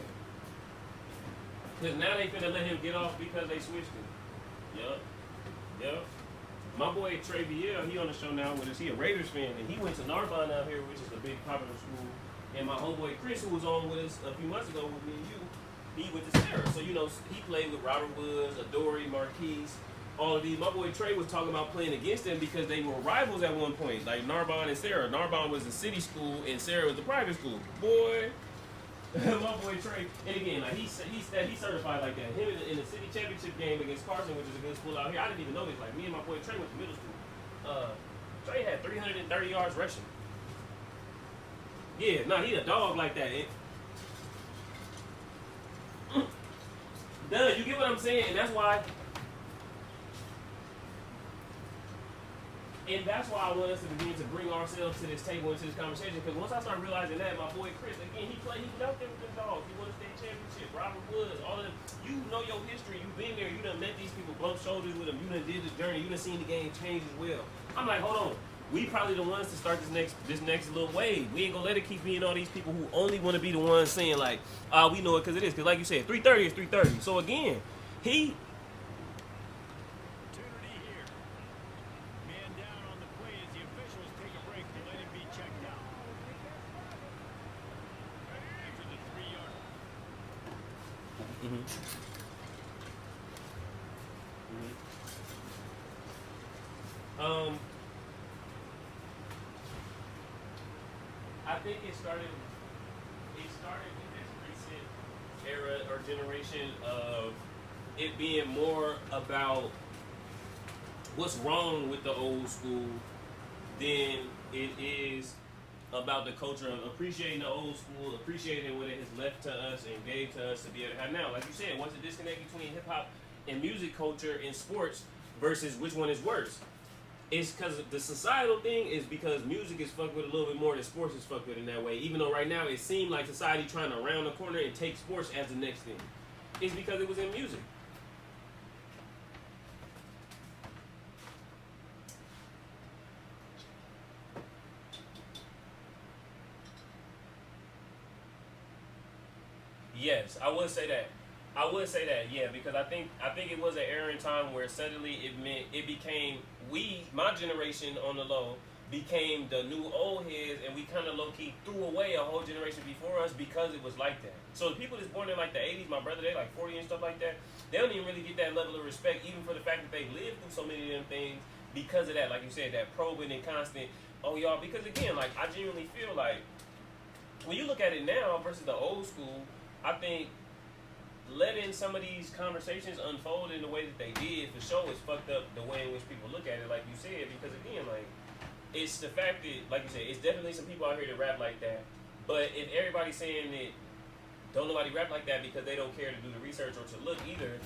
Because now they finna let him get off because they switched him. Yup. My boy Trey Biel, he on the show now with us. He a Raiders fan, and he went to Narbonne out here, which is a big popular school. And my homeboy Chris, who was on with us a few months ago with me and you, he went to Sarah. So, he played with Robert Woods, Adoree, Marquise, all of these. My boy Trey was talking about playing against them because they were rivals at one point, like Narbonne and Sarah. Narbonne was the city school, and Sarah was the private school. Boy, my boy Trey, and again, like he certified like that. Him in the city championship game against Carson, which is a good school out here. I didn't even know this. Like me and my boy Trey went to middle school. Trey had 330 yards rushing. Yeah, he a dog like that. Duh, you get what I'm saying? And that's why. And that's why I want us to begin to bring ourselves to this table and to this conversation. Because once I start realizing that, my boy Chris, again, he was out there with them dogs. He won a state championship. Robert Woods, all of them. You know your history. You've been there. You done met these people, bumped shoulders with them. You done did the journey. You done seen the game change as well. I'm like, hold on. We probably the ones to start this next little wave. We ain't gonna let it keep being all these people who only want to be the ones saying like, we know it because it is. Because like you said, 3:30 is 3:30. So again, he. I think it started in this recent era or generation of it being more about what's wrong with the old school than it is about the culture of appreciating the old school, appreciating what it has left to us and gave to us to be able to have now. Like you said, what's the disconnect between hip hop and music culture and sports versus which one is worse? It's because the societal thing is because music is fucked with a little bit more than sports is fucked with in that way. Even though right now it seemed like society trying to round the corner and take sports as the next thing. It's because it was in music. Yes, I would say that. I would say that, yeah, because I think it was an era in time where suddenly it became my generation on the low became the new old heads, and we kind of low key threw away a whole generation before us because it was like that. So the people that's born in like the 80s, my brother, they like 40 and stuff like that. They don't even really get that level of respect, even for the fact that they lived through so many of them things because of that. Like you said, that probing and constant. Oh y'all, because again, like I genuinely feel like when you look at it now versus the old school, I think letting some of these conversations unfold in the way that they did for sure is fucked up the way in which people look at it, like you said, because again, like, it's the fact that, like you said, it's definitely some people out here that rap like that, but if everybody's saying that don't nobody rap like that because they don't care to do the research or to look either,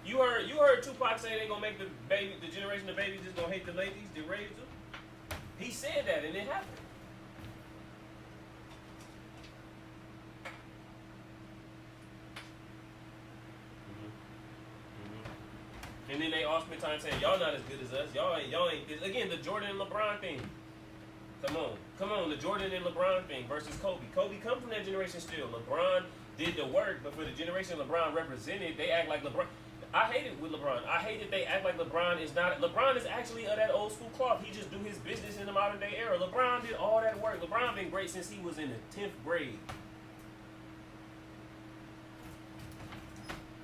you heard Tupac say they gonna make the generation of babies just gonna hate the ladies, the raised them. He said that and it happened. And then they all spend time saying, y'all not as good as us. Y'all ain't. Again, the Jordan and LeBron thing. Come on, the Jordan and LeBron thing versus Kobe. Kobe come from that generation still. LeBron did the work, but for the generation LeBron represented, they act like LeBron. I hate it with LeBron. I hate that they act like LeBron is not. LeBron is actually of that old school cloth. He just do his business in the modern day era. LeBron did all that work. LeBron been great since he was in the 10th grade.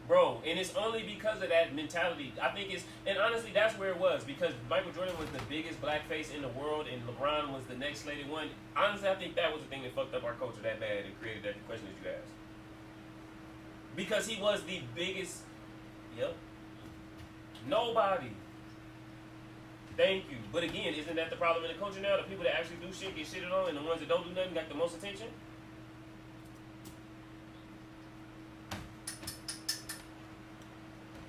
Bro, and it's only because of that mentality. I think and honestly, that's where it was, because Michael Jordan was the biggest black face in the world, and LeBron was the next slated one. Honestly, I think that was the thing that fucked up our culture that bad and created that question that you asked. Because he was the biggest. Yep. Nobody. Thank you. But again, isn't that the problem in the culture now? The people that actually do shit get shitted on, and the ones that don't do nothing got the most attention?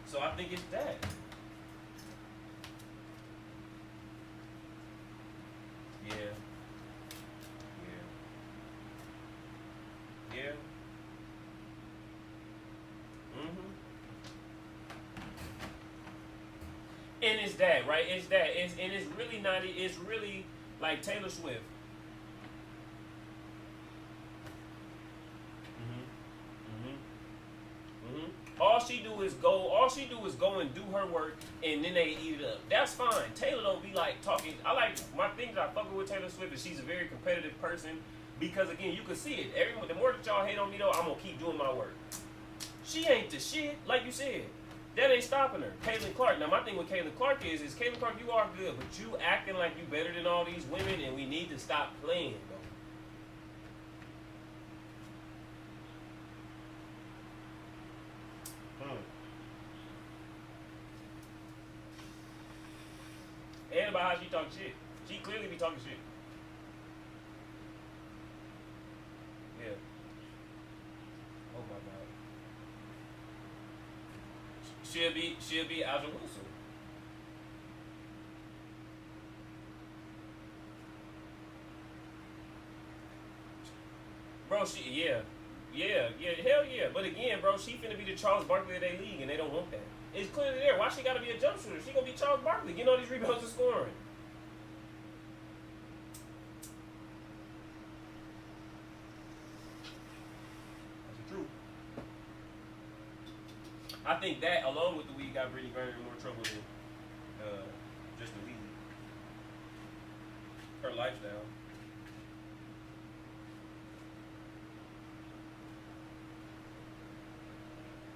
So I think it's that. Yeah. Yeah. Yeah. And it's that, right? It's that. And it's really not. It's really like Taylor Swift. All she do is go. All she do is go and do her work, and then they eat it up. That's fine. Taylor don't be like talking. I like my thing that I fuck with Taylor Swift is she's a very competitive person, because again you can see it. Everyone, the more that y'all hate on me though, I'm gonna keep doing my work. She ain't the shit, like you said. That ain't stopping her. Caitlin Clark. Now my thing with Caitlin Clark is Caitlin Clark, you are good, but you acting like you better than all these women, and we need to stop playing, though. And about how she talk shit. She clearly be talking shit. Yeah. Oh my god. She'll be Aja Wilson. Bro, hell yeah. But again, bro, she finna be the Charles Barkley of their league, and they don't want that. It's clearly there. Why she gotta be a jump shooter? She gonna be Charles Barkley, getting all these rebounds and scoring. That's the truth. I think that, along with the weed, got Brittany Griner in more trouble than just the weed. Her lifestyle.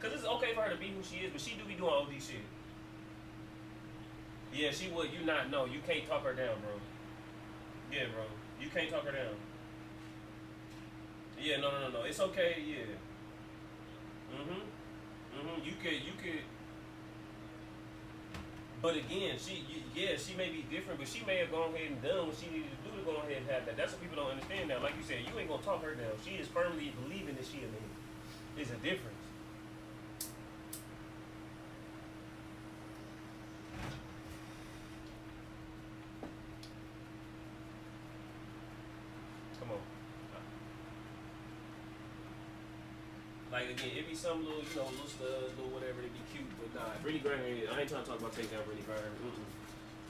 Cause it's okay for her to be who she is, but she do be doing OD shit. Yeah, she would. You not know. You can't talk her down, bro. Yeah, bro. You can't talk her down. Yeah, no. It's okay. Yeah. You could. But again, she may be different, but she may have gone ahead and done what she needed to do to go ahead and have that. That's what people don't understand now. Like you said, you ain't gonna talk her down. She is firmly believing that she a man. There's a difference. Come on. Like again, it be some little, little studs, little whatever, it be cute, but nah. Brittany Griner, I ain't trying to talk about taking down Brittany Griner.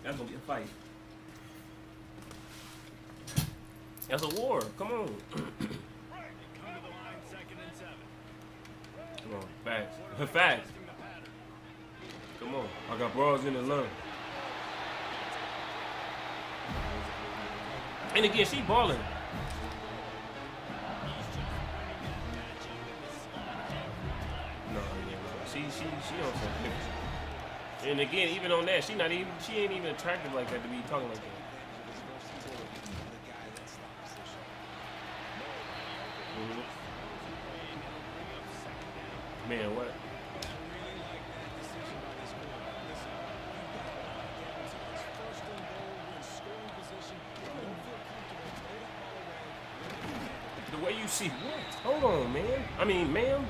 That's gonna be a fight. That's a war. Come on. Come on, facts. Facts. Come on. I got bras in the lung. And again, she balling. She on some different. And again, even on that, she ain't even attractive like that to be talking like that. Man, what? The way you see what? Hold on, man. I mean, ma'am.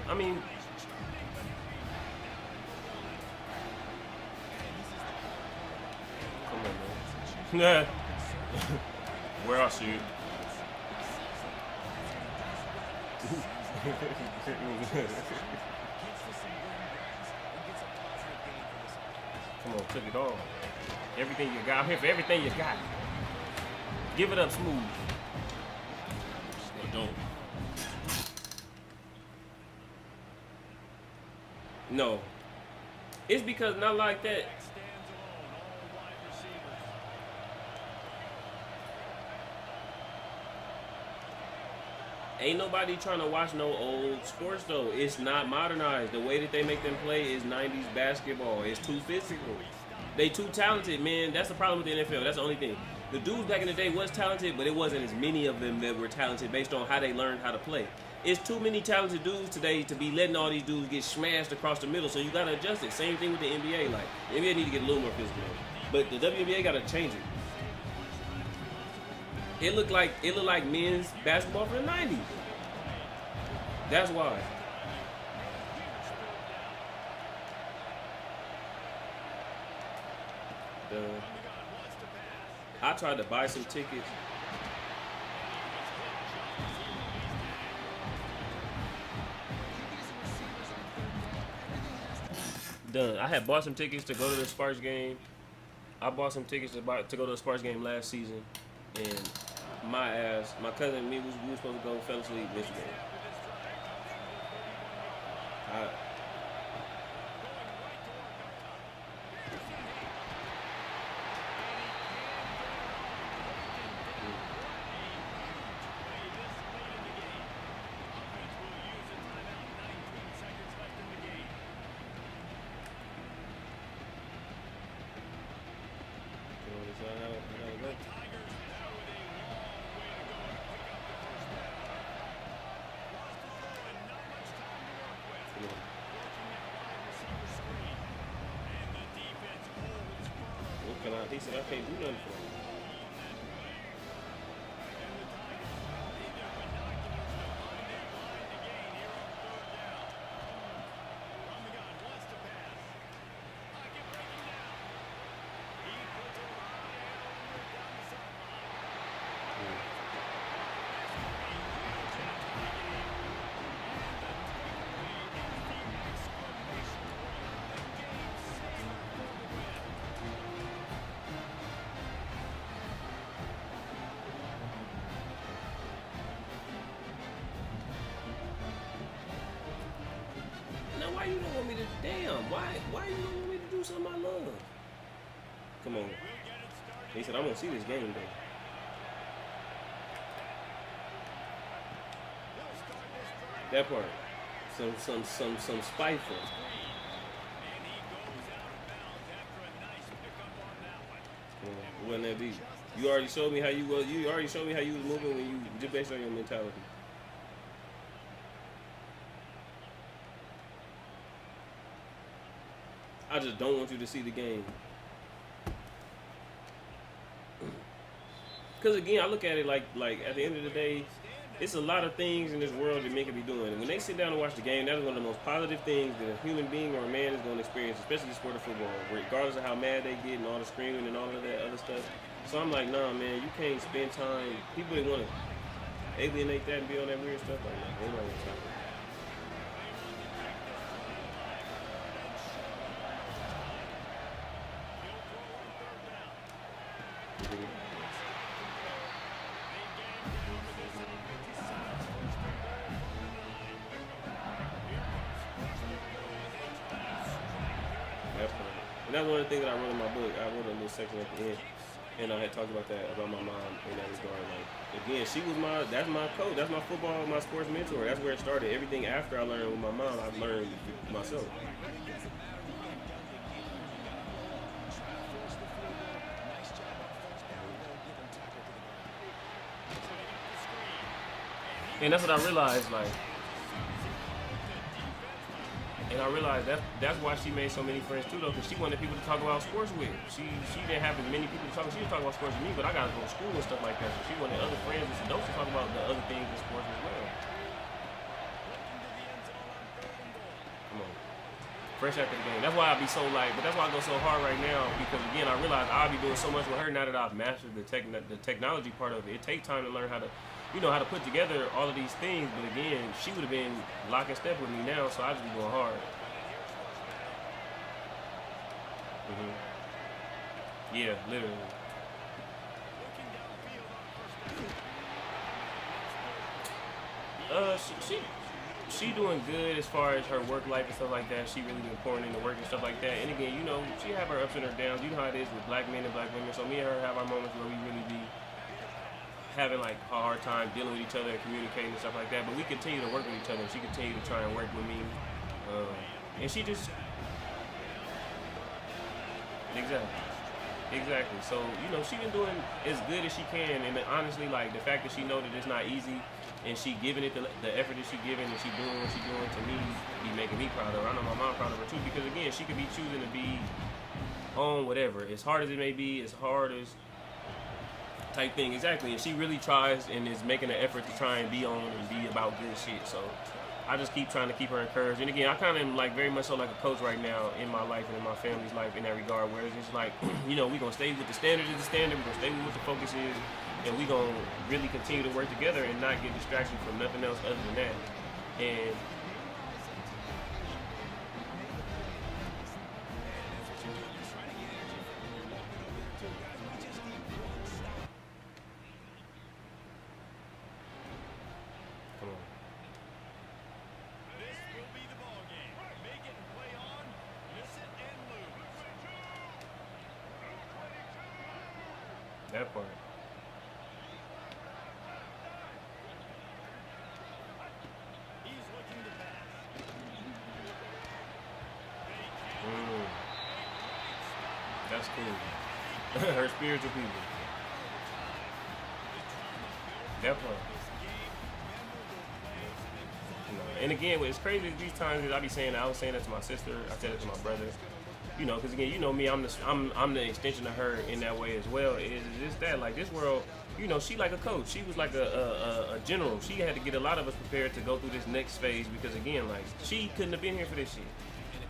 Nah. Where I shoot. Come on, took it all. Everything you got. I'm here for everything you got. Give it up smooth. Or don't. No. It's because not like that. Ain't nobody trying to watch no old sports though. It's not modernized. The way that they make them play is 90s basketball. It's too physical. They too talented, man. That's the problem with the NFL. That's the only thing. The dudes back in the day was talented, but it wasn't as many of them that were talented based on how they learned how to play. It's too many talented dudes today to be letting all these dudes get smashed across the middle, so you gotta adjust it. Same thing with the NBA. Like, the NBA need to get a little more physical. But the WNBA gotta change it. It looked like men's basketball from the 90s. That's why. I tried to buy some tickets. Done. I had bought some tickets to go to the Sparks game. I bought some tickets to go to the Sparks game last season, and my cousin and me, we were supposed to go, fell asleep, missed the game. He said, I can't do nothing for him. why you don't want me to? Damn, why you don't want me to do something I love? Come on. He said, I'm gonna see this game though. That part. Some spiteful. Wouldn't that be? You already showed me how you was. You already showed me how you was moving when you just based on your mentality. I just don't want you to see the game. Because again, I look at it like at the end of the day, it's a lot of things in this world that men can be doing. And when they sit down and watch the game, that is one of the most positive things that a human being or a man is going to experience, especially the sport of football, regardless of how mad they get and all the screaming and all of that other stuff. So I'm like, nah, man, you can't spend time. People that want to alienate that and be on that weird stuff, like, nah, they're not going to stop it. And that's one of the things that I wrote in my book. I wrote a little section at the end, and I had talked about that, about my mom in that regard. Like, again, she was that's my coach, that's my football, my sports mentor. That's where it started. Everything after I learned with my mom, I've learned myself. And that's what I realized, like. And I realized that's why she made so many friends too, though, because she wanted people to talk about sports with. She didn't have as many people to talk. She was talking about sports with me, but I got to go to school and stuff like that. So she wanted other friends and adults to talk about the other things in sports as well. Come on, fresh after the game. That's why I be so like, but that's why I go so hard right now, because again I realize I'll be doing so much with her now that I've mastered the technology part of it. It takes time to learn how to. How to put together all of these things, but again, she would have been lock and step with me now, so I just be going hard. Yeah, literally. She doing good as far as her work life and stuff like that. She really been pouring into work and stuff like that. And again, she have her ups and her downs. You know how it is with black men and black women. So me and her have our moments where we really be having like a hard time dealing with each other and communicating and stuff like that, but we continue to work with each other. She continued to try and work with me, and she just exactly. So she been doing as good as she can, and honestly, like the fact that she know that it's not easy, and she giving it the effort that she giving, and she doing what she doing to me, be making me proud of her. I know my mom proud of her too, because again, she could be choosing to be on whatever, as hard as it may be, as hard as type thing, exactly, and she really tries and is making an effort to try and be on and be about good shit. So I just keep trying to keep her encouraged. And again, I kind of am like very much so like a coach right now in my life and in my family's life in that regard, where it's just like, we're gonna stay with the standard is the standard, we're gonna stay with what the focus is, and we're gonna really continue to work together and not get distraction from nothing else other than that. And that part. That's cool. Her spiritual people. That part. And again, it's crazy these times that I be saying that. I was saying that to my sister. I said it to my brother. Because again, me, I'm the extension of her in that way as well. It's just that, like, this world, she like a coach. She was like a general. She had to get a lot of us prepared to go through this next phase, because again, like, she couldn't have been here for this shit.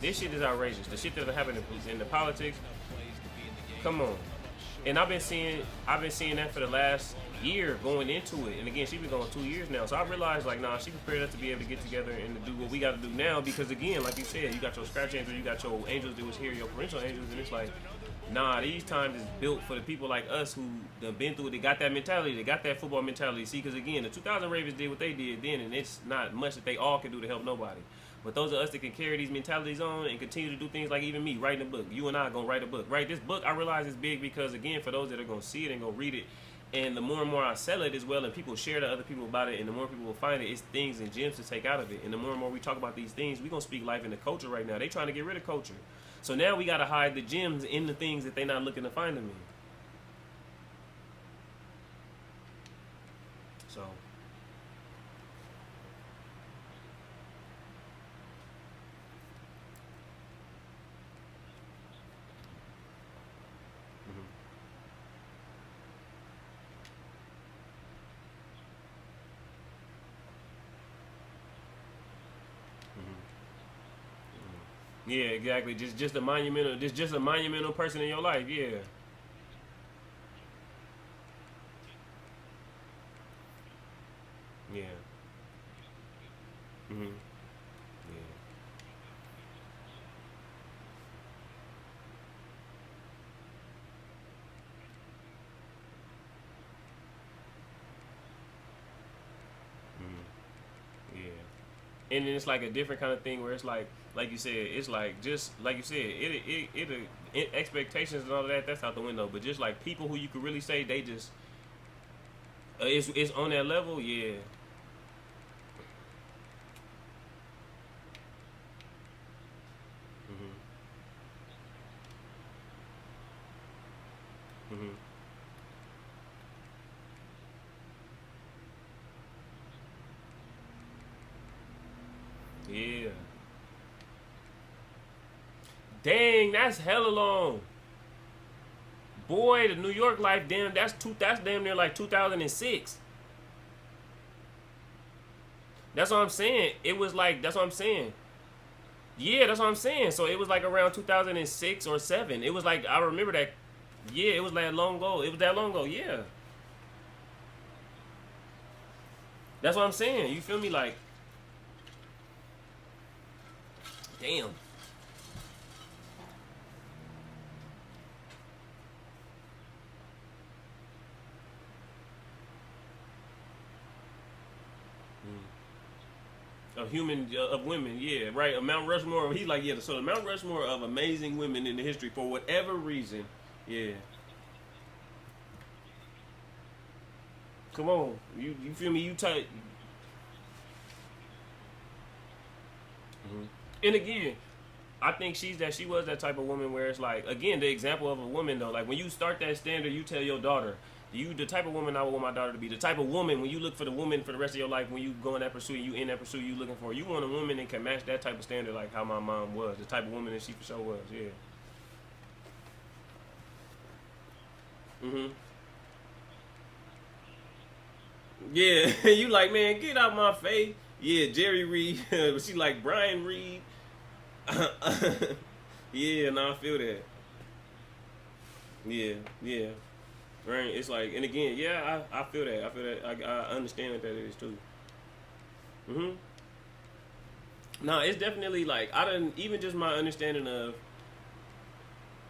This shit is outrageous. The shit that happened in the politics. Come on. And I've been seeing that for the last year going into it. And again, she's been going 2 years now. So I realized, like, nah, she prepared us to be able to get together and to do what we got to do now. Because again, like you said, you got your scratch angels, you got your angels that was here, your parental angels, and it's like, nah, these times is built for the people like us who done been through it. They got that mentality. They got that football mentality. See, because again, the 2000 Ravens did what they did then, and it's not much that they all can do to help nobody. But those of us that can carry these mentalities on and continue to do things like even me writing a book. You and I are gonna write a book, right? This book I realize is big because again, for those that are gonna see it and go read it, and the more and more I sell it as well, and people share to other people about it, and the more people will find it, it's things and gems to take out of it. And the more and more we talk about these things, we're gonna speak life into culture right now. They trying to get rid of culture, so now we gotta hide the gems in the things that they're not looking to find them in. So. Mhm, mhm, mhm. Yeah, exactly. Just a monumental, just a monumental person in your life. Yeah, yeah. Mhm. Yeah. Mhm. Yeah. And then it's like a different kind of thing where it's like you said, it's like just like you said, expectations and all of that. That's out the window. But just like people who you could really say they just it's on that level. Yeah. Mhm. Mhm. Yeah. Dang, that's hella long. Boy, the New York life, damn, that's damn near like 2006. That's what I'm saying. It was like that's what I'm saying. Yeah, that's what I'm saying. So it was like around 2006 or 7. It was like I remember that. Yeah, it was that long ago. It was that long ago. Yeah, that's what I'm saying. You feel me? Like, damn. Of human of women, yeah, right. A Mount Rushmore. He's like, yeah. So the Mount Rushmore of amazing women in the history for whatever reason. Yeah, come on. You feel me? You type. Mhm. And again, I think she was that type of woman where it's like again the example of a woman though, like when you start that standard you tell your daughter you the type of woman I would want my daughter to be, the type of woman when you look for the woman for the rest of your life, when you go in that pursuit, you in that pursuit, you looking for, you want a woman that can match that type of standard like how my mom was, the type of woman that she for sure was. Yeah. Mhm. Yeah. You like, man, get out my face. Yeah, Jerry Reed. She like Brian Reed. Yeah, no, I feel that. Yeah, yeah. Right. It's like, and again, yeah, I feel that. I feel that. I understand that is too. Hmm. No, it's definitely like I didn't even just my understanding of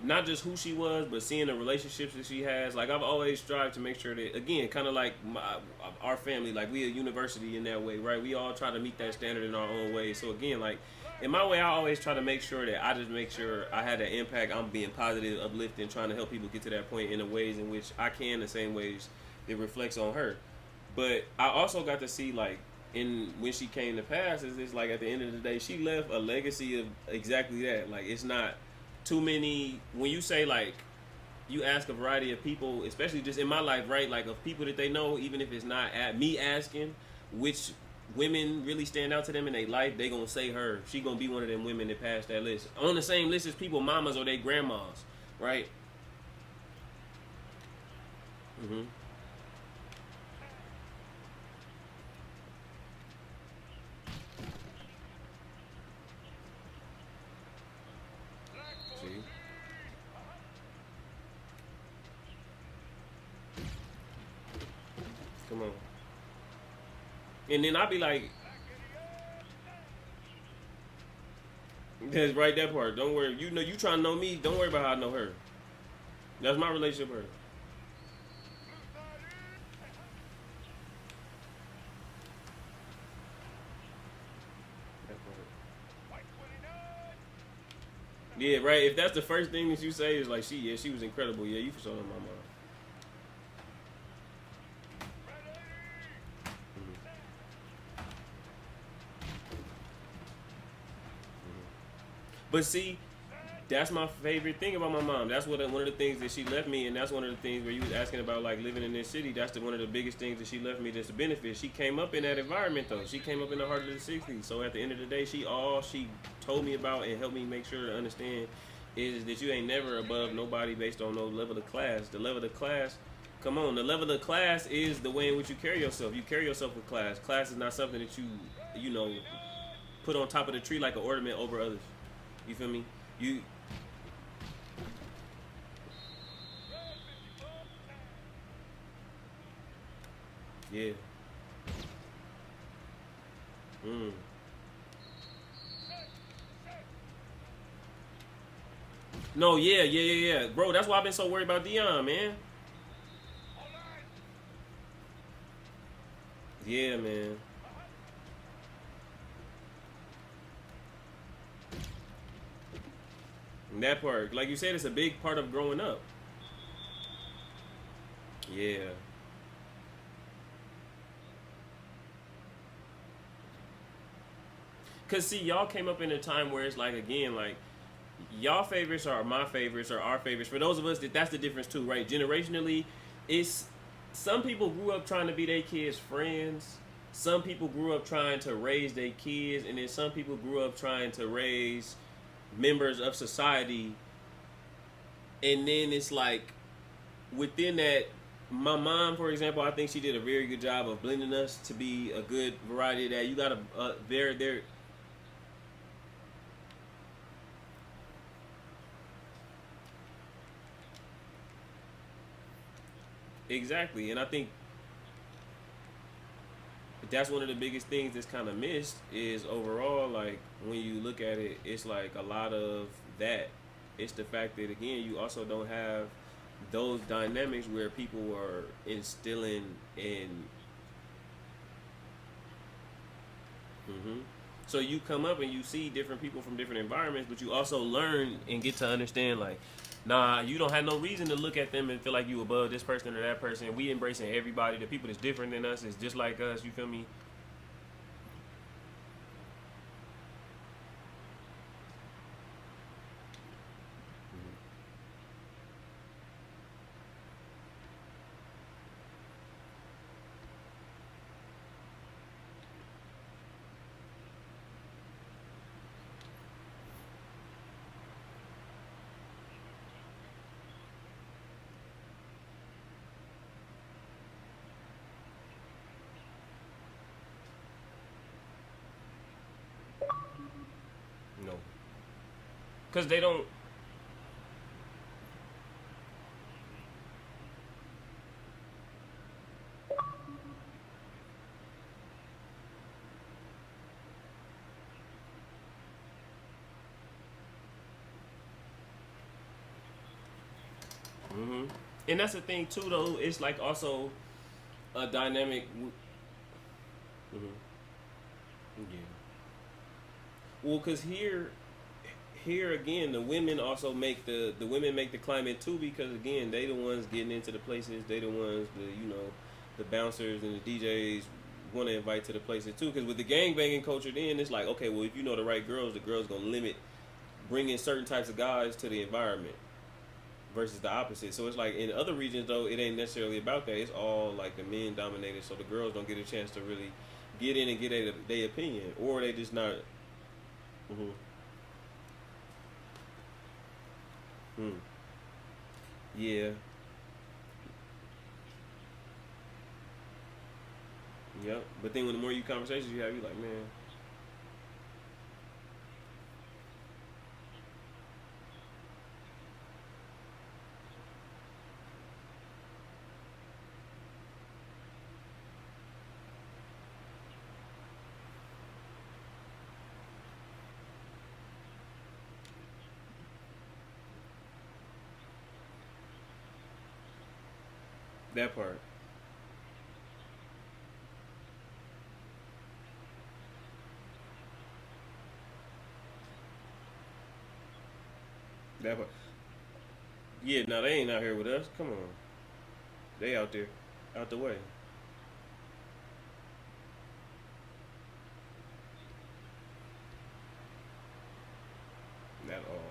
not just who she was, but seeing the relationships that she has. Like I've always strived to make sure that, again, kind of like our family, like we a university in that way, right? We all try to meet that standard in our own way. So again, like in my way, I always try to make sure that I just make sure I had an impact. I'm being positive, uplifting, trying to help people get to that point in the ways in which I can, the same ways it reflects on her. But I also got to see like in when she came to pass is it's like at the end of the day she left a legacy of exactly that. Like it's not too many when you say like you ask a variety of people, especially just in my life, right? Like of people that they know, even if it's not at me asking which women really stand out to them in their life, they gonna say her. She gonna be one of them women that passed that list. On the same list as people mamas or their grandmas, right? Mm-hmm. See? Come on. And then I'll be like, that's right, that part. Don't worry. You know, you trying to know me. Don't worry about how I know her. That's my relationship with her. That part. Yeah, right. If that's the first thing that you say is like she was incredible. Yeah, you for sure on my mind. But see, that's my favorite thing about my mom. That's one of the things that she left me, and that's one of the things where you was asking about like living in this city. That's one of the biggest things that she left me. Just a benefit. She came up in that environment though. She came up in the heart of the '60s. So at the end of the day, she told me about and helped me make sure to understand is that you ain't never above nobody based on no level of class. The level of class, come on, the level of class is the way in which you carry yourself. You carry yourself with class. Class is not something that you know, put on top of the tree like an ornament over others. You feel me? You yeah. Mm. No, yeah. Bro, that's why I've been so worried about Dion, man. Yeah, man. And that part, like you said, it's a big part of growing up. Yeah. Cause see, y'all came up in a time where it's like again, like y'all favorites are my favorites or our favorites. For those of us that's the difference too, right? Generationally, it's some people grew up trying to be their kids' friends. Some people grew up trying to raise their kids, and then some people grew up trying to raise members of society. And then it's like within that, my mom, for example, I think she did a very good job of blending us to be a good variety of that. You got a there exactly, and I think that's one of the biggest things that's kind of missed is overall like when you look at it it's like a lot of that it's the fact that again you also don't have those dynamics where people are instilling in hmm so you come up and you see different people from different environments but you also learn and get to understand like nah you don't have no reason to look at them and feel like you above this person or that person we embracing everybody the people that's different than us is just like us you feel me. No, because they don't. hmm And that's the thing too, though. It's like also a dynamic. Mhm. Yeah. Well, because here again, the women make the climate too because again they the ones getting into the places. They the ones the bouncers and the DJs want to invite to the places too. Because with the gang banging culture, then it's like okay, well if you know the right girls, the girls gonna limit bringing certain types of guys to the environment versus the opposite. So it's like in other regions though, it ain't necessarily about that. It's all like the men dominated, so the girls don't get a chance to really get in and get their opinion, or they just not. Mm-hmm. Mm. Yeah. Yep. But then when the more you conversations you have, you like, man, that part. That part. Yeah, no, they ain't out here with us. Come on, they out there, out the way. Not all.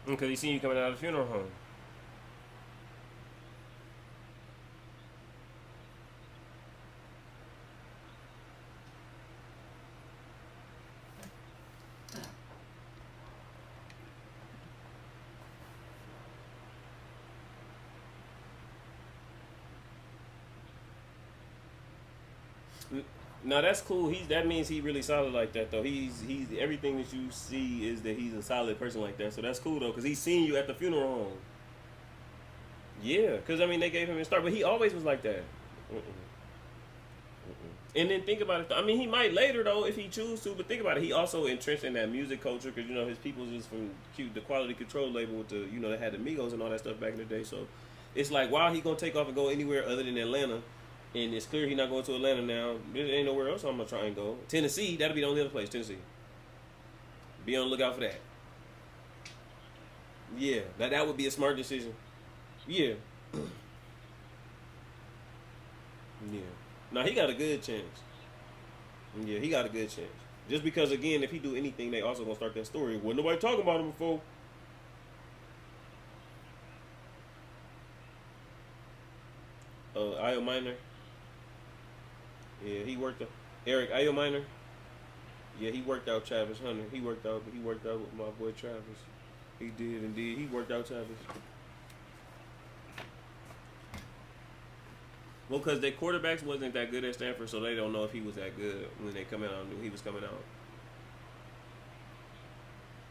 Because he seen you coming out of the funeral home. No, that's cool. That means he really solid like that though. He's everything that you see is that he's a solid person like that. So that's cool though, because he's seen you at the funeral home. Yeah, because I mean they gave him his start, but he always was like that. Mm-mm, mm-mm. And then think about it. I mean, he might later though if he choose to. But think about it. He also entrenched in that music culture because you know his people was from the Quality Control label with the they had the Migos and all that stuff back in the day. So it's like why he gonna take off and go anywhere other than Atlanta? And it's clear he's not going to Atlanta now. There ain't nowhere else I'm gonna try and go. Tennessee, that'll be the only other place. Tennessee. Be on the lookout for that. Yeah, that would be a smart decision. Yeah, yeah. Now he got a good chance. Yeah, he got a good chance. Just because again, if he do anything, they also gonna start that story. Wasn't nobody talking about him before. Io Minor. Yeah, he worked out. Eric Io Minor. Yeah, he worked out Travis Hunter. He worked out with my boy Travis. He did indeed. He worked out Travis. Well, because their quarterbacks wasn't that good at Stanford, so they don't know if he was that good when they come out and knew he was coming out.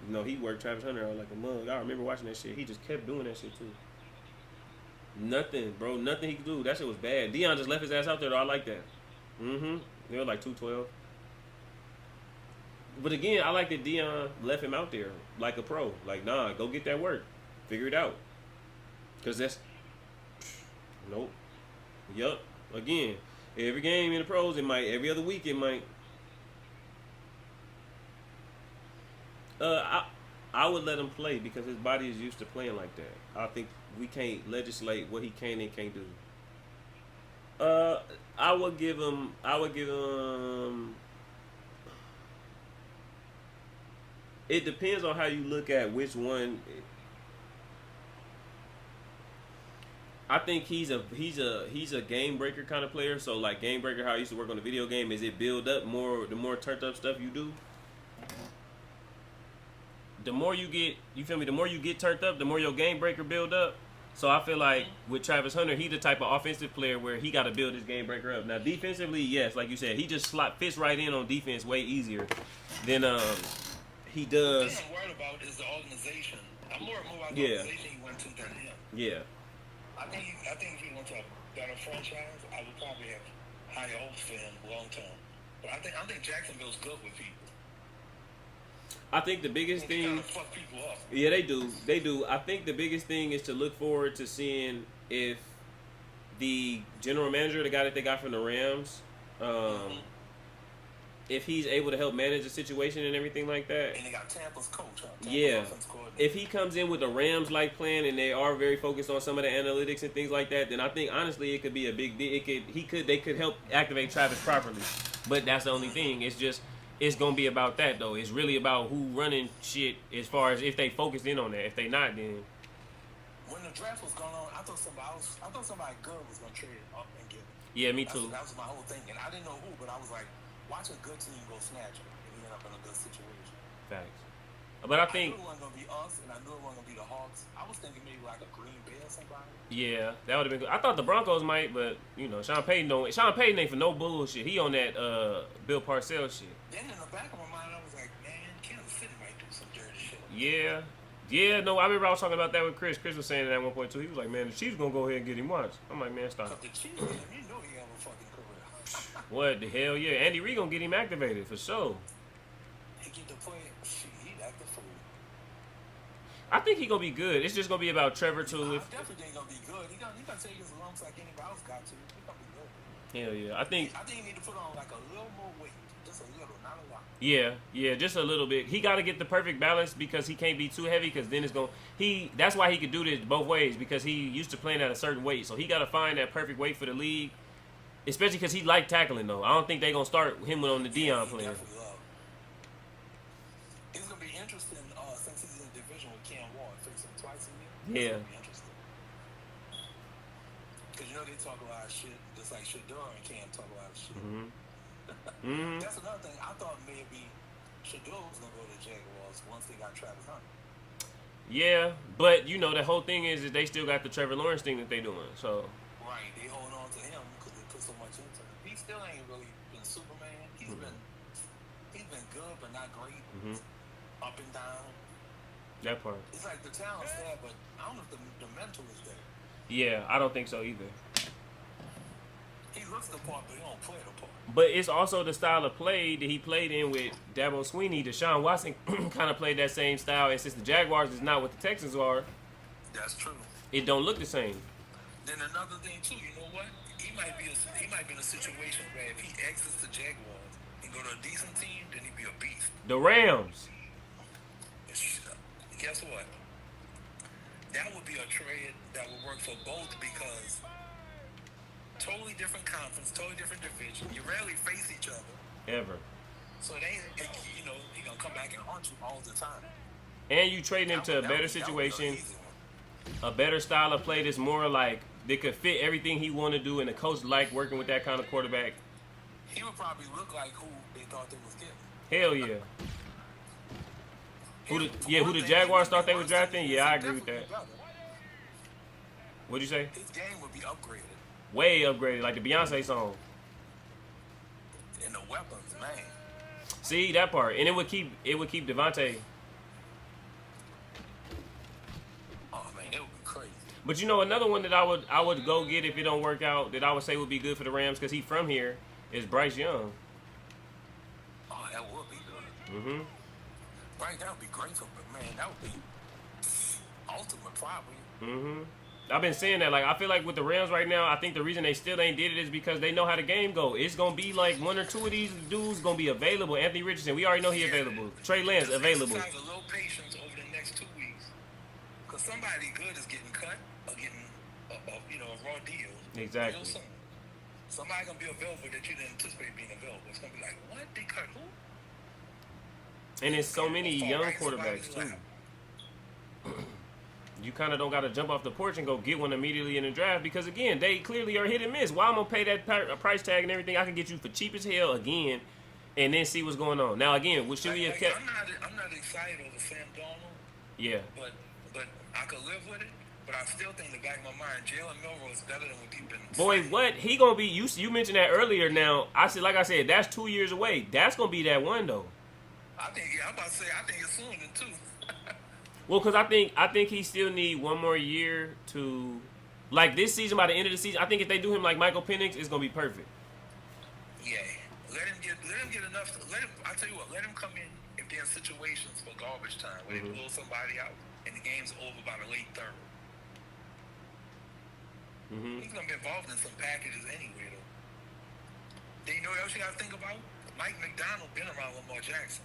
No, he worked Travis Hunter out like a mug. I remember watching that shit. He just kept doing that shit too. Nothing, bro. Nothing he could do. That shit was bad. Dion just left his ass out there though. I like that. Mm-hmm. They were like 212. But again, I like that Dion left him out there like a pro. Like, nah, go get that work. Figure it out. Cause that's nope. Yup. Again, every game in the pros, it might. Every other week, it might. I would let him play because his body is used to playing like that. I think we can't legislate what he can and can't do. Uh, I would give him. I would give him. It depends on how you look at which one. I think he's a game breaker kind of player. So like game breaker, how I used to work on the video game is it build up more the more turned up stuff you do. The more you get, you feel me? The more you get turned up, the more your game breaker build up. So I feel like with Travis Hunter, he the type of offensive player where he got to build his game breaker up. Now defensively, yes, like you said, he just fits right in on defense way easier than he The thing does. I'm worried about is the organization. I'm more about the Yeah, organization he went to than him. yeah. I think if he went to a better franchise, I would probably have higher hopes for him long term. But I think Jacksonville's good with people. I think the biggest They kind thing, of fuck people up. yeah, they do, they do. I think the biggest thing is to look forward to seeing if the general manager, the guy that they got from the Rams, um, Hmm. if he's able to help manage the situation and everything like that. And they got Tampa's coach, Tampa's Yeah. offense coordinator. If he comes in with a Rams like plan and they are very focused on some of the analytics and things like that, then I think honestly it could be a big deal. They could help activate Travis properly. But that's the only thing. It's just it's gonna be about that though. It's really about who running shit as far as if they focused in on that. If they not, then When the draft was going on, I thought somebody good was gonna trade up and get him. yeah, me too. That was my whole thing, and I didn't know who, but I was like, watch a good team go snatch him, and he end up in a good situation. Facts. But I I knew think it wasn't gonna be us, and I knew it wasn't gonna be the Hawks. I was thinking maybe like a Green Bay or somebody. yeah, that would have been good. I thought the Broncos might, but you know, Sean Payton don't. Sean Payton ain't for no bullshit. He on that Bill Parcells shit. Then in the back of my mind, I was like, man, Kansas City might do some dirty Yeah. Yeah, no, I remember I was talking about that with Chris. Chris was saying it at one point too. He was like, man, the Chiefs gonna go ahead and get him once. I'm like, man, stop. Cause the Chiefs, man, you know he have a fucking career. What the hell? Yeah, Andy Reid gonna get him activated for sure. He get to play. Shit, he acting fool. I think he gonna be good. It's just gonna be about Trevor too. I If definitely think he gonna be good. He gonna take his lumps like anybody else got to. He gonna be good. hell yeah, I think I think he need to put on like a little more weight, just a little, not a lot. yeah, just a little bit. He got to get the perfect balance because he can't be too heavy because then it's going that's why he could do this both ways because he used to playing at a certain weight. So he got to find that perfect weight for the league, especially because he like tackling though. I don't think they going to start him on the Dion He plan. definitely love. It's gonna be interesting since he's in the division with Cam Ward, facing him twice a year. Yeah. It's gonna be interesting. Cause you know they talk a lot of shit, just like Shador and Cam talk a lot of shit. That's another thing. I thought maybe Shador was gonna go to the Jaguars once they got Travis Hunter. Yeah, but you know the whole thing is that they still got the Trevor Lawrence thing that they doing. So Right, they hold on to him because they put so much into him. He still ain't really been Superman. He's been good, but not great. Up and down. that part. It's like the talent's there, but I don't know if the mental is there. Yeah, I don't think so either. He looks the part, but he don't play the part. But it's also the style of play that he played in with Dabo Sweeney. Deshaun Watson kind of played that same style, and since the Jaguars is not what the Texans are, That's true. it don't look the same. Then another thing too, you know what? He might be in a situation where if he exits the Jaguars and go to a decent team, then he'd be a beast. The Rams. Guess what? That would be a trade that would work for both because totally different conference, totally different division. You rarely face each other, Ever. so they, you know, he gonna come back and haunt you all the time. And you trade him to a That better would be an situation, easy one. a better style of play that's more like that could fit everything he want to do, and the coach like working with that kind of quarterback. He would probably look like who they thought they was getting. Hell yeah. Who the Jaguars thought they was drafting? Yeah, I agree with that. What'd you say? His game would be upgraded. Way upgraded, like the Beyonce song. And the weapons, man. See that part, and it would keep Devontae. Oh man, it would be crazy. But you know another one that I would go get if it don't work out that I would say would be good for the Rams because he from here is Bryce Young. Oh, that would be good. Right, that would be great for him, man. That would be ultimate, probably. I've been saying that. Like I feel like with the Rams right now, I think the reason they still ain't did it is because they know how the game go. It's gonna be like one or two of these dudes gonna be available. Anthony Richardson, we already know he available. Trey Lance Just available. exercise a little patience over the next 2 weeks, because somebody good is getting cut or getting a raw deal. Exactly. Real soon. Somebody gonna be available that you didn't anticipate being available. It's gonna be like, what? They cut who? And there's so many young quarterbacks too. You kind of don't got to jump off the porch and go get one immediately in the draft because again, they clearly are hit and miss. Why I'm gonna pay that price tag and everything? I can get you for cheap as hell again, and then see what's going on. Now again, should we have kept? I'm not excited over Sam Darnold. Yeah. But I could live with it. But I still think in the back of my mind, Jalen Milroe is better than what he's been. Boy, what he gonna be? You mentioned that earlier. Now I said, that's 2 years away. That's gonna be that one though. I'm about to say, I think it's sooner than 2. Well, because I think he still need one more year to, like this season. By the end of the season, I think if they do him like Michael Penix, it's gonna be perfect. Yeah, let him get enough. I tell you what, let him come in if they're in situations for garbage time where they blow somebody out and the game's over by the late third. He's gonna be involved in some packages anyway, though. Then you know what else you gotta think about? Mike McDonald been around Lamar Jackson,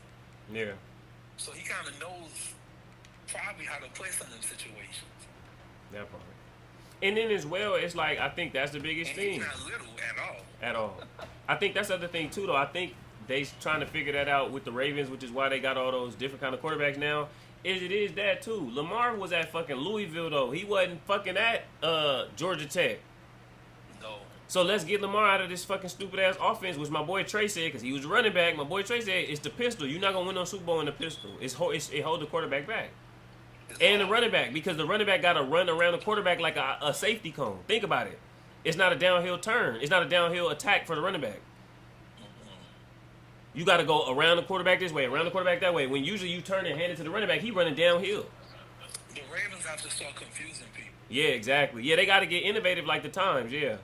Yeah. so he kind of knows probably how to play some of them situations. That part. And then as well, it's like I think that's the biggest And thing. he's not little at all. At all. I think that's the other thing too, though. I think they trying to figure that out with the Ravens, which is why they got all those different kind of quarterbacks now. It is that too. Lamar was at fucking Louisville though. He wasn't fucking at Georgia Tech. No. So let's get Lamar out of this fucking stupid ass offense, which my boy Trey said, because he was running back. My boy Trey said it's the pistol. You're not gonna win no Super Bowl in the pistol. It hold the quarterback back. And the running back, because the running back got to run around the quarterback like a safety cone. Think about it. It's not a downhill turn. It's not a downhill attack for the running back. You got to go around the quarterback this way, around the quarterback that way. When usually you turn and hand it to the running back, he running downhill. The Ravens have to start confusing people. Yeah, exactly. Yeah, they got to get innovative like the times. Yeah.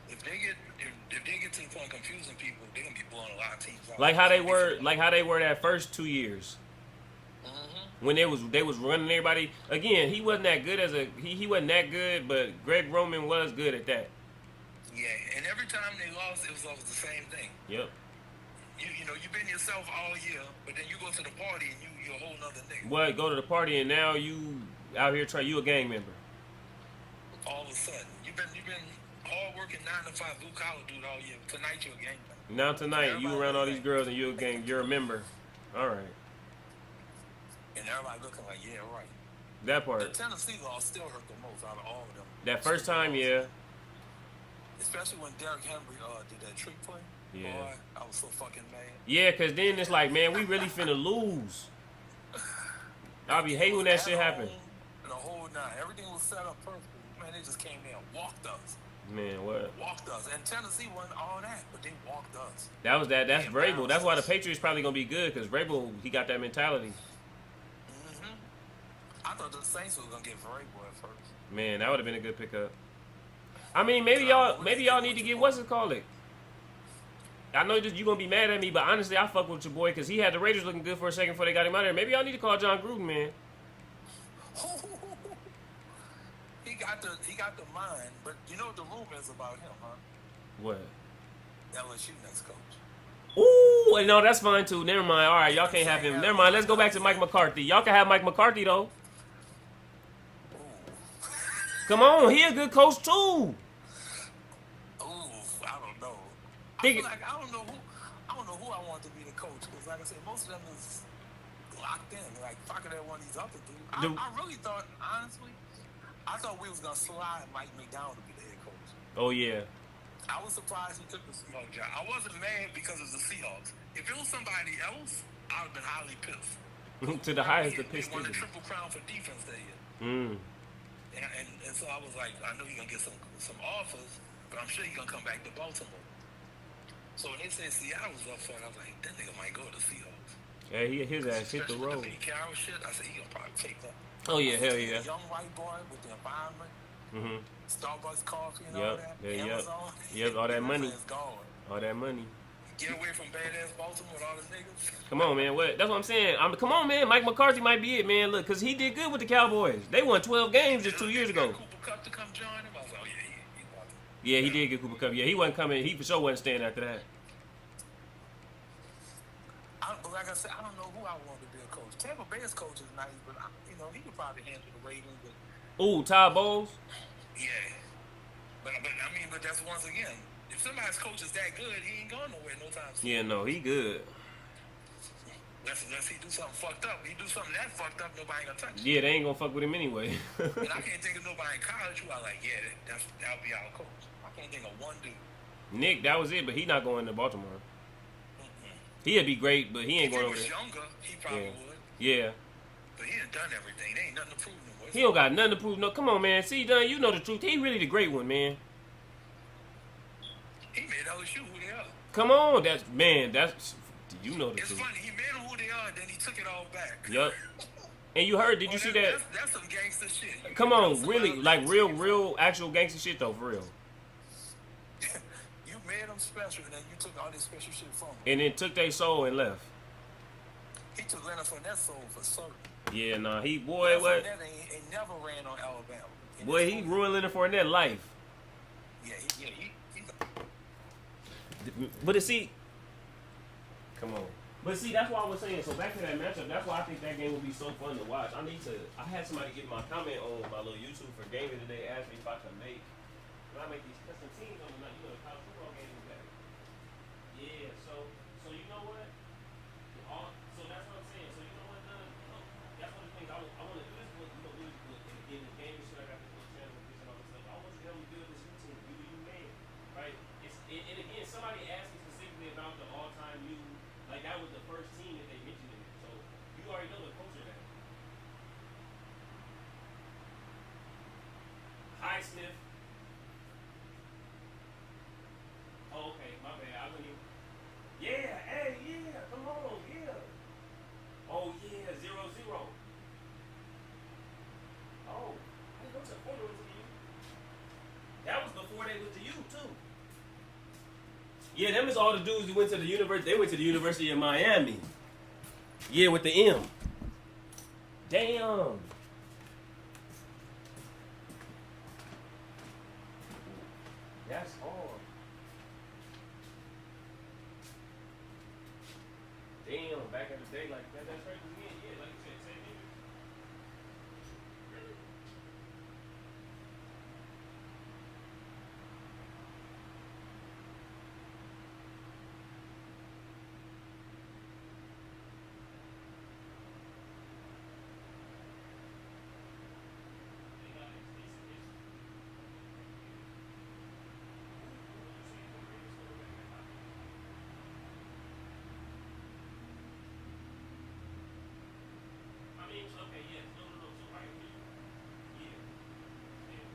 If they get to the point of confusing people, they're gonna be blowing a lot of teams out. Like how they were that first 2 years. When they was running everybody again. He wasn't that good he wasn't that good, but Greg Roman was good at that. Yeah, and every time they lost, it was always the same thing. Yep. You know, you've been yourself all year, but then you go to the party and you're a whole nother nigga. What? Go to the party and now you out here you a gang member. All of a sudden, you've been hard working 9 to 5 blue collar dude all year. Tonight you're a gang member. Now tonight you around all these girls and you're a gang. You're a member. All right. And everybody looking like, yeah, right. That part. The Tennessee loss still hurt the most out of all of them. That first time, yeah. Especially when Derrick Henry did that trick play. Yeah. Boy, I was so fucking mad. Yeah, because then it's like, man, we really finna lose. I'll be hating when that shit happen. And the whole nine. Everything was set up perfectly. Man, they just came there and walked us. Man, what? Walked us. And Tennessee wasn't all that, but they walked us. That's Vrabel. That's why the Patriots probably gonna be good, because Vrabel, he got that mentality. I thought the Saints were gonna get Vrabel at first. Man, that would have been a good pickup. I mean, maybe y'all need to get what's it called it. I know you're gonna be mad at me, but honestly, I fuck with your boy because he had the Raiders looking good for a second before they got him out of there. Maybe y'all need to call John Gruden, man. He got the mind, but you know what the rumor is about him, huh? What? LSU next coach. Ooh, no, that's fine too. Never mind. All right, y'all can't have him. Never mind. Let's go back to Mike McCarthy. Y'all can have Mike McCarthy though. Come on, he a good coach too. Ooh, I don't know. I don't know who I want to be the coach, because like I said, most of them is locked in. Like fucking at one of these other dudes. I really thought, honestly, I thought we was gonna slide Mike McDowell to be the head coach. Oh yeah. I was surprised he took the Seahawks job. I wasn't mad because of the Seahawks. If it was somebody else, I would have been highly pissed. To the highest of pissed. He won the Triple Crown for defense that year. And so I was like, I know you're going to get some offers, but I'm sure you're going to come back to Baltimore. So when they said Seattle was up for it, I was like, that nigga might go to the Seahawks. Yeah, his ass hit the road. Especially with the Pete Carroll shit, I said, he going to probably take that. Oh, yeah, hell yeah. Young white boy with the environment, Starbucks coffee and all that. Amazon. Yep, all that money. All that money. Get away from badass Baltimore with all the niggas. Come on, man. What? That's what I'm saying. Come on, man. Mike McCarthy might be it, man. Look, because he did good with the Cowboys. They won 12 games just 2 years ago. Cooper Kupp to come join him. I was like, oh, yeah, he wanted. Yeah, he did get Cooper Kupp. Yeah, he wasn't coming. He for sure wasn't staying after that. Like I said, I don't know who I want to be a coach. Tampa Bay's coach is nice, but he could probably handle the Ravens. Ooh, Todd Bowles. Yeah, but that's once again. If somebody's coach is that good, he ain't going nowhere no time soon. Yeah, no, he good. Unless he do something fucked up. He do something that fucked up, nobody gonna touch him. Yeah, they ain't gonna fuck with him anyway. And I can't think of nobody in college who I like, yeah, that'll be our coach. I can't think of one dude. Nick, that was it, but he not going to Baltimore. He'd be great, but he ain't going over there. If he was younger, he probably would. Yeah. But he done done everything. There ain't nothing to prove no more. He don't got nothing to prove. No, come on, man. See, Dunn, you know the truth. He really the great one, man. He made LSU who they are. Come on, you know the truth. It's funny. He made them who they are, then he took it all back. Yup. And you heard? Did you see that? That's some gangster shit. Come on, really, like real, actual gangster shit though, for real. You made them special, and then you took all this special shit from them. And then took their soul and left. He took Leonard Fournette's soul for certain. Yeah, nah, what? Fournette ain't never ran on Alabama. Boy, he ruined Leonard Fournette life. Yeah, he's But see, come on. But see, that's why I was saying. So back to that matchup. That's why I think that game will be so fun to watch. I had somebody give my comment on my little YouTube for gaming today. Asked me if I could make. Can I make these custom teams on the night? You know, the college football game is better. Yeah. So you know what? So that's what I'm saying. So you know what? That's one of the things I want to do. This in the game shit. I got this little channel with this and all this stuff. I want you to help me build this routine. You man, right? And again, somebody asked me specifically about the all-time you. Like that was the first team that they mentioned in it. So you already know the culture of that. Hi, Smith. Oh, okay, my bad. I wouldn't even. Yeah, hey, yeah. Yeah, them is all the dudes who went to the university. They went to the University of Miami. Yeah, with the M. Damn. That's hard. Damn, back in the day, like that's crazy. Yeah, like you said, same nigga. I mean, okay, yes, no. So right here, yeah, yeah.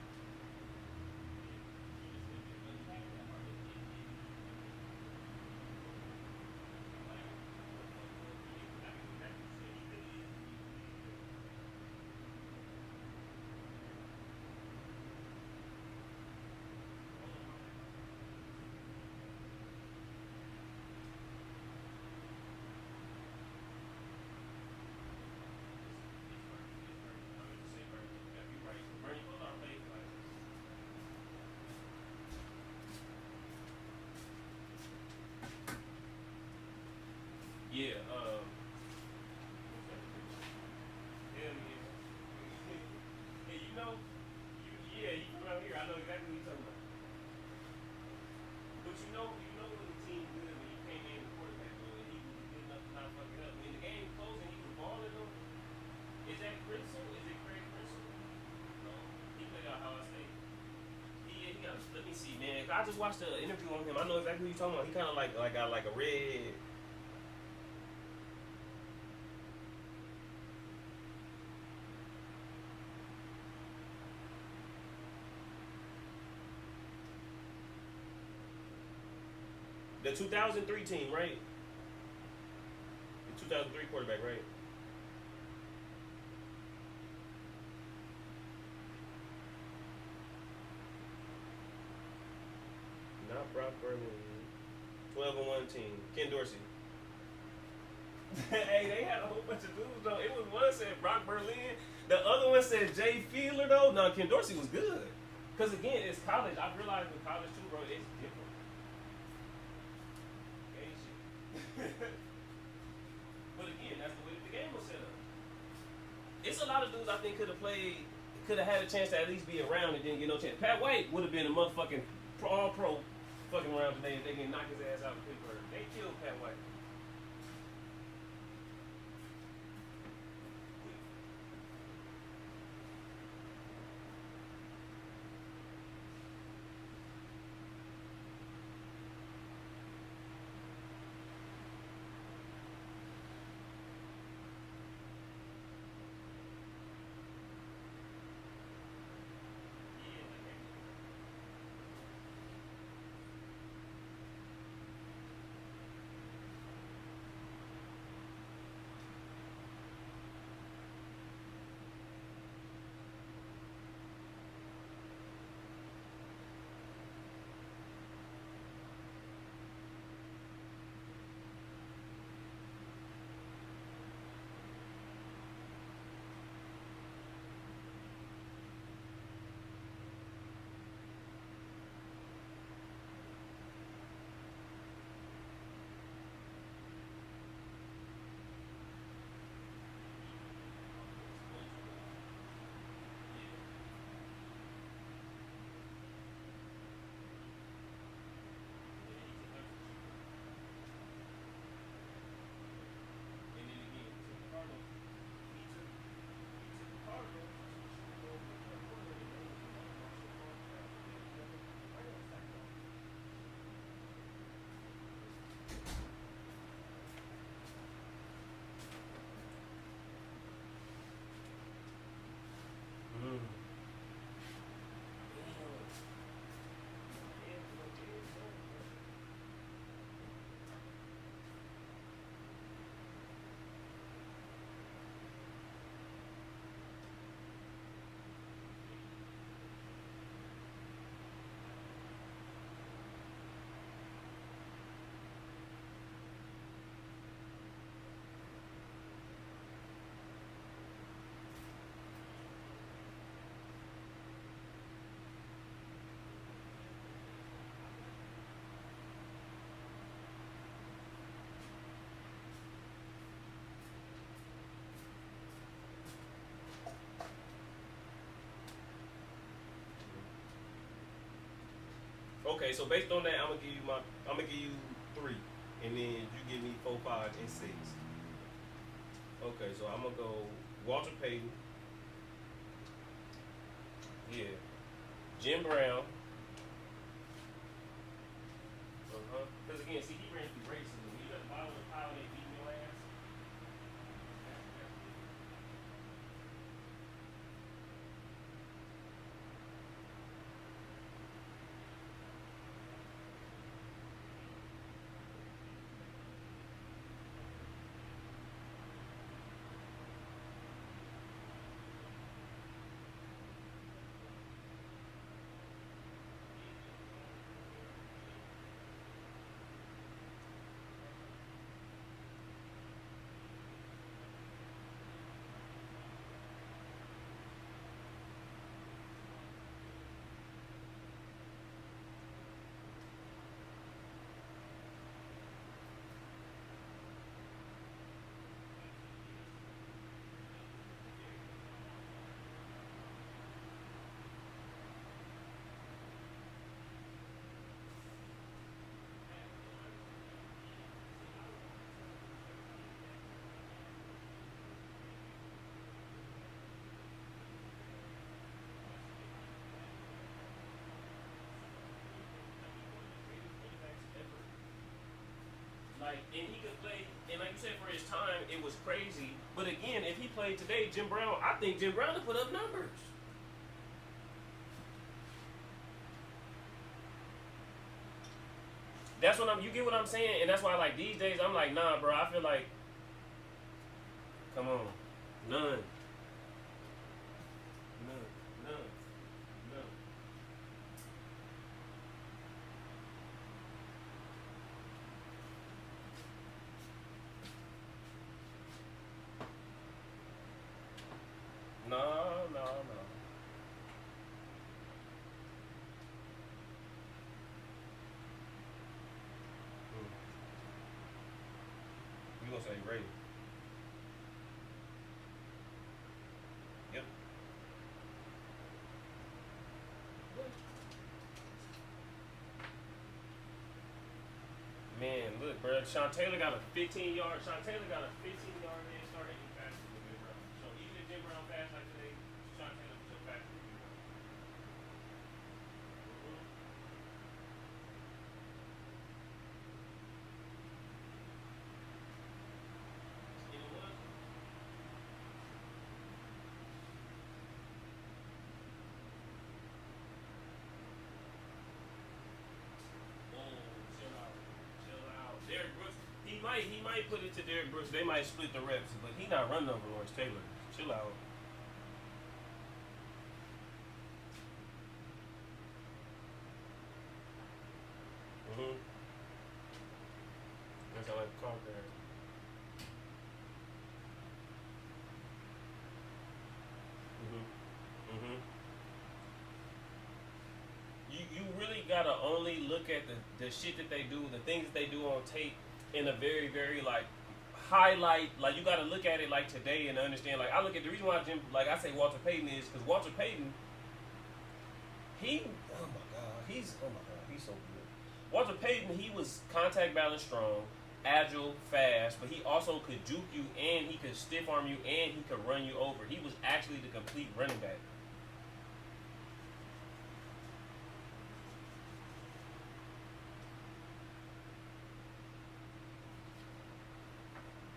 Yeah, hell yeah. Hey, yeah, you from out here. I know exactly what you're talking about. But you know when the team good when you came in the quarterback though, and he was good enough to not fuck it up. When the game closed and he was balling them, is that Princeton? Is it Craig Princeton? No, he played out how I say. He got. Let me see, man. I just watched the interview on him. I know exactly what you're talking about. He kind of like got like a red. The 2003 team, right? The 2003 quarterback, right? Not Brock Berlin. 12-1 team. Ken Dorsey. Hey, they had a whole bunch of dudes though. It was one said Brock Berlin. The other one said Jay Fiedler though. No, Ken Dorsey was good. Cause again, it's college. I've realized with college too, bro, it's different. Ain't shit. But again, that's the way that the game was set up. It's a lot of dudes I think could have had a chance to at least be around and didn't get no chance. Pat White would have been a motherfucking all pro fucking around today if they can knock his ass out of Pittsburgh. They killed Pat White. Okay, so based on that, I'm gonna give you three, and then you give me 4, 5, and 6. Okay, so I'm gonna go Walter Payton. Yeah. Jim Brown. Because again, see, he ran through racism. You at the bottom of the pile, they beating your ass. Like, and he could play, and like you said, for his time, it was crazy. But again, if he played today, Jim Brown, I think Jim Brown would put up numbers. That's what you get what I'm saying, and that's why like these days I'm like, nah, bro. I feel like, come on, none, none, none, none. No, no, no. You gonna say Ray? Yep. Man, look, bro. Sean Taylor got a 15-yard. Sean Taylor got a 15-yard head start, and he faster than Jim Brown. So even if Jim Brown fast like today, Sean Taylor was still faster than Jim Brown. And it was. Oh, chill out, chill out. Derrick Brooks, he might put it to Derrick Brooks. They might split the reps, but he not running over Lawrence Taylor. Chill out. Mhm. That's how I like the car crash. Mhm. Mhm. You really gotta only look at the shit that they do, the things that they do on tape in a very, very like highlight, like you gotta look at it like today and understand, like I look at the reason why Jim, like I say Walter Payton is because Walter Payton, he, oh my god, he's so good. Walter Payton, he was contact balance strong, agile, fast, but he also could juke you and he could stiff arm you and he could run you over. He was actually the complete running back.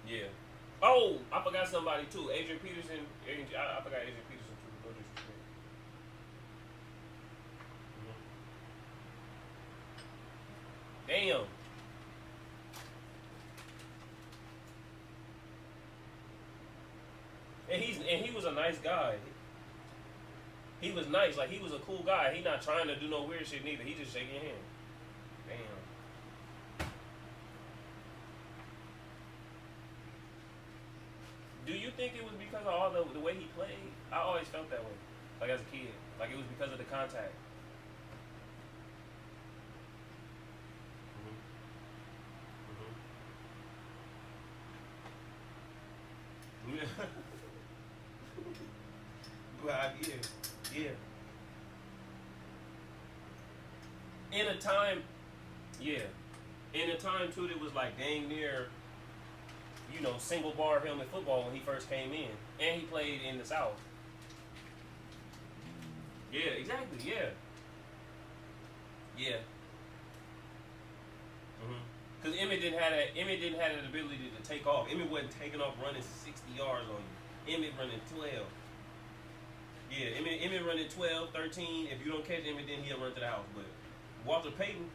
Yeah. Oh, I forgot somebody too. Adrian Peterson. I forgot Adrian Peterson too. No disrespect. Damn. And he was a nice guy. He was nice. Like he was a cool guy. He not trying to do no weird shit neither. He just shaking your hand. Damn. Do you think it was because of all the way he played? I always felt that way. Like as a kid. Like it was because of the contact. Mm-hmm. Well, yeah, yeah. in a time, yeah, in a time too that was like dang near, single bar helmet football when he first came in, and he played in the South. Yeah, exactly. Yeah. Yeah. Because Emmett didn't have that ability to take off. Emmett wasn't taking off running 60 yards on you. Emmett running 12. Yeah, Emmett running 12, 13. If you don't catch Emmett, then he'll run to the house. But Walter Payton.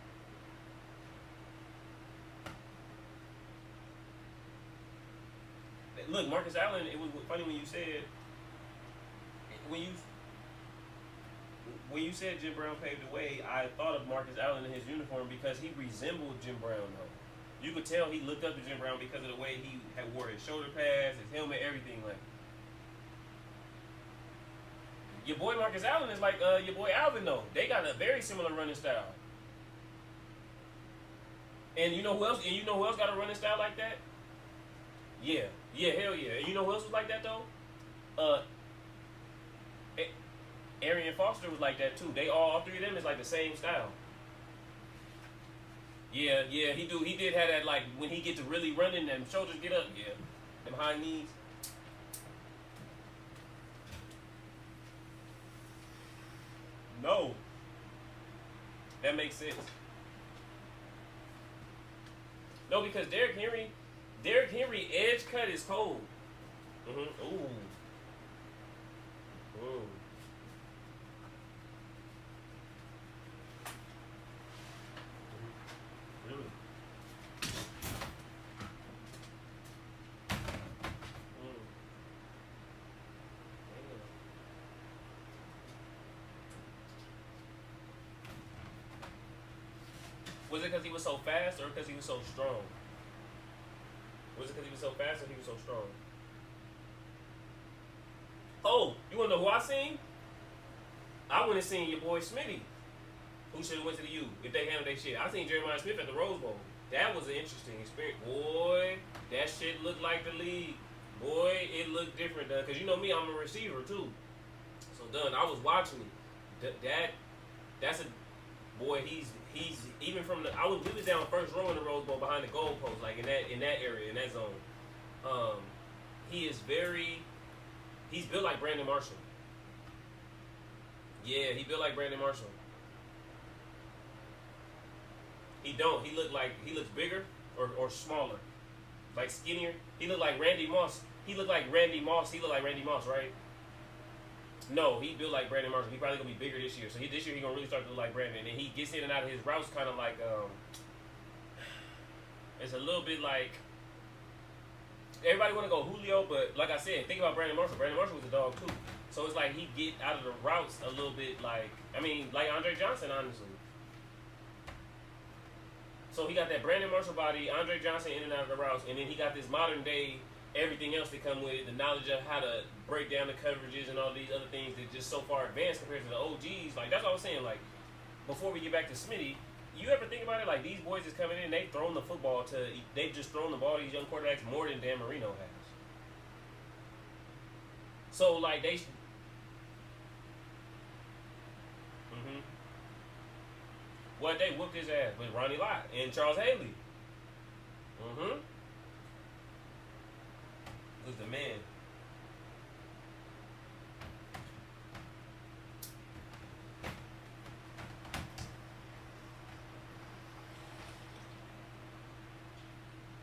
Look, Marcus Allen, it was funny when you said when you said Jim Brown paved the way, I thought of Marcus Allen in his uniform because he resembled Jim Brown though. You could tell he looked up to Jim Brown because of the way he had wore his shoulder pads, his helmet, everything. Like your boy Marcus Allen is like your boy Alvin though. They got a very similar running style. And you know who else? And you know who else got a running style like that? Yeah, hell yeah. And you know who else was like that though? Arian Foster was like that too. All three of them is like the same style. Yeah, he did have that, like when he get to really running, them shoulders get up, yeah, them high knees. No, that makes sense. No, because Derrick Henry edge cut is cold. Ooh. Was it because he was so fast or because he was so strong? Was it because he was so fast or he was so strong? Oh, you want to know who I seen? I went and seen your boy Smitty, who should have went to the U if they handled their shit. I seen Jeremiah Smith at the Rose Bowl. That was an interesting experience. Boy, that shit looked like the league. Boy, it looked different, because you know me, I'm a receiver too. So, I was watching it. That's a boy. He's even from the. We was down first row in the Rose Bowl behind the goalpost, like in that area, in that zone. He's built like Brandon Marshall. Yeah, he built like Brandon Marshall. He looks bigger or smaller, like skinnier. He looked like Randy Moss. He looked like Randy Moss, right? No, he built like Brandon Marshall. He probably gonna be bigger this year. So this year he gonna really start to look like Brandon. And he gets in and out of his routes kind of like it's a little bit like everybody want to go Julio, but like I said, think about Brandon Marshall. Brandon Marshall was a dog too. So it's like he get out of the routes a little bit like Andre Johnson, honestly. So he got that Brandon Marshall body, Andre Johnson in and out of the routes, and then he got this modern day everything else that come with it, the knowledge of how to break down the coverages and all these other things that just so far advanced compared to the OGs. Like that's what I was saying. Like before we get back to Smitty, you ever think about it? Like these boys is coming in, they've thrown the ball to these young quarterbacks more than Dan Marino has. So like they. What they whooped his ass with Ronnie Lott and Charles Haley. Who's the man?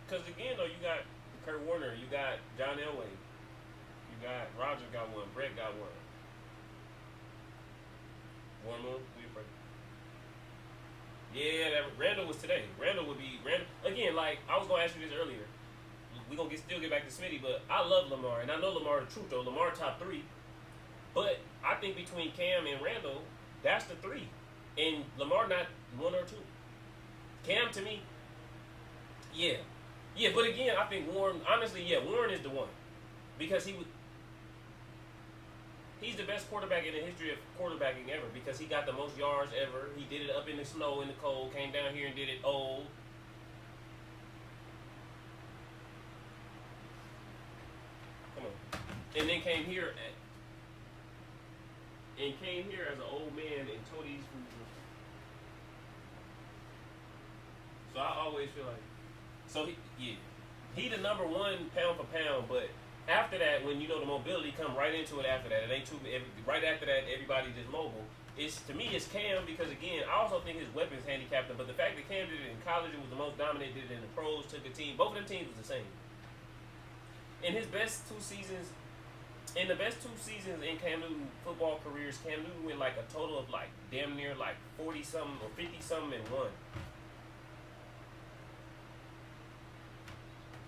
Because again, though, you got Kurt Warner, you got John Elway, you got Roger got one, Brett got one. One more, yeah, Randall was today. Randall again. Like I was gonna ask you this earlier. We gonna still get back to Smitty, but I love Lamar, and I know Lamar the truth though. Lamar top 3, but I think between Cam and Randall, that's the 3, and Lamar not 1 or 2. Cam to me, yeah. But again, I think Warren. Honestly, Warren is the one because he's the best quarterback in the history of quarterbacking ever because he got the most yards ever. He did it up in the snow, in the cold, came down here and did it old. Come on. And then came here as an old man and told these fools. So I always feel like, so he the number one pound for pound. But after that, when you know the mobility come right into it. After that, it ain't too. Right after that, everybody just mobile. It's to me, it's Cam because again, I also think his weapons handicapped him. But the fact that Cam did it in college and was the most dominant, did it in the pros, took a team. Both of them teams was the same. In his best 2 seasons, in the best 2 seasons in Cam Newton football careers, Cam Newton went like a total of like damn near like 40 something or 50 something and won.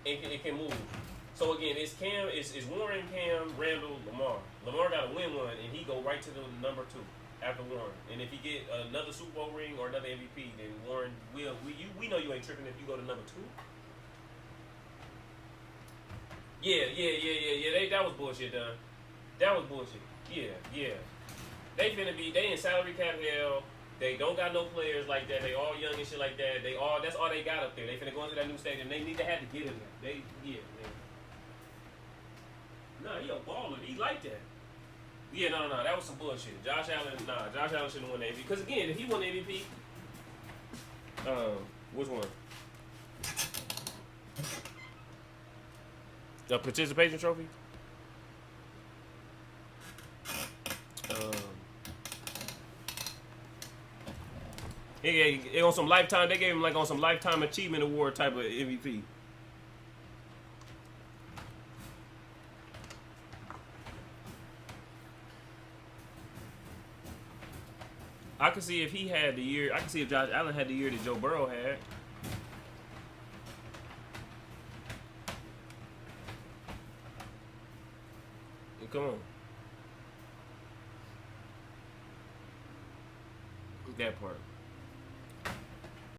It can move. So again, it's Cam, it's Warren, Cam, Randall, Lamar. Lamar got to win one, and he go right to the number 2 after Warren. And if he get another Super Bowl ring or another MVP, then Warren will. We know you ain't tripping if you go to number 2. Yeah. That was bullshit, done. That was bullshit. Yeah. They finna be. They in salary cap hell. They don't got no players like that. They all young and shit like that. That's all they got up there. They finna go into that new stadium. They need to have to get in there. Man. Nah, he a baller. He like that. Yeah, no. That was some bullshit. Josh Allen shouldn't have won the MVP. Because again, if he won the MVP, which one? The participation trophy? It on some lifetime. They gave him like on some lifetime achievement award type of MVP. I can see if he had the year. I can see if Josh Allen had the year that Joe Burrow had. Come on. That part.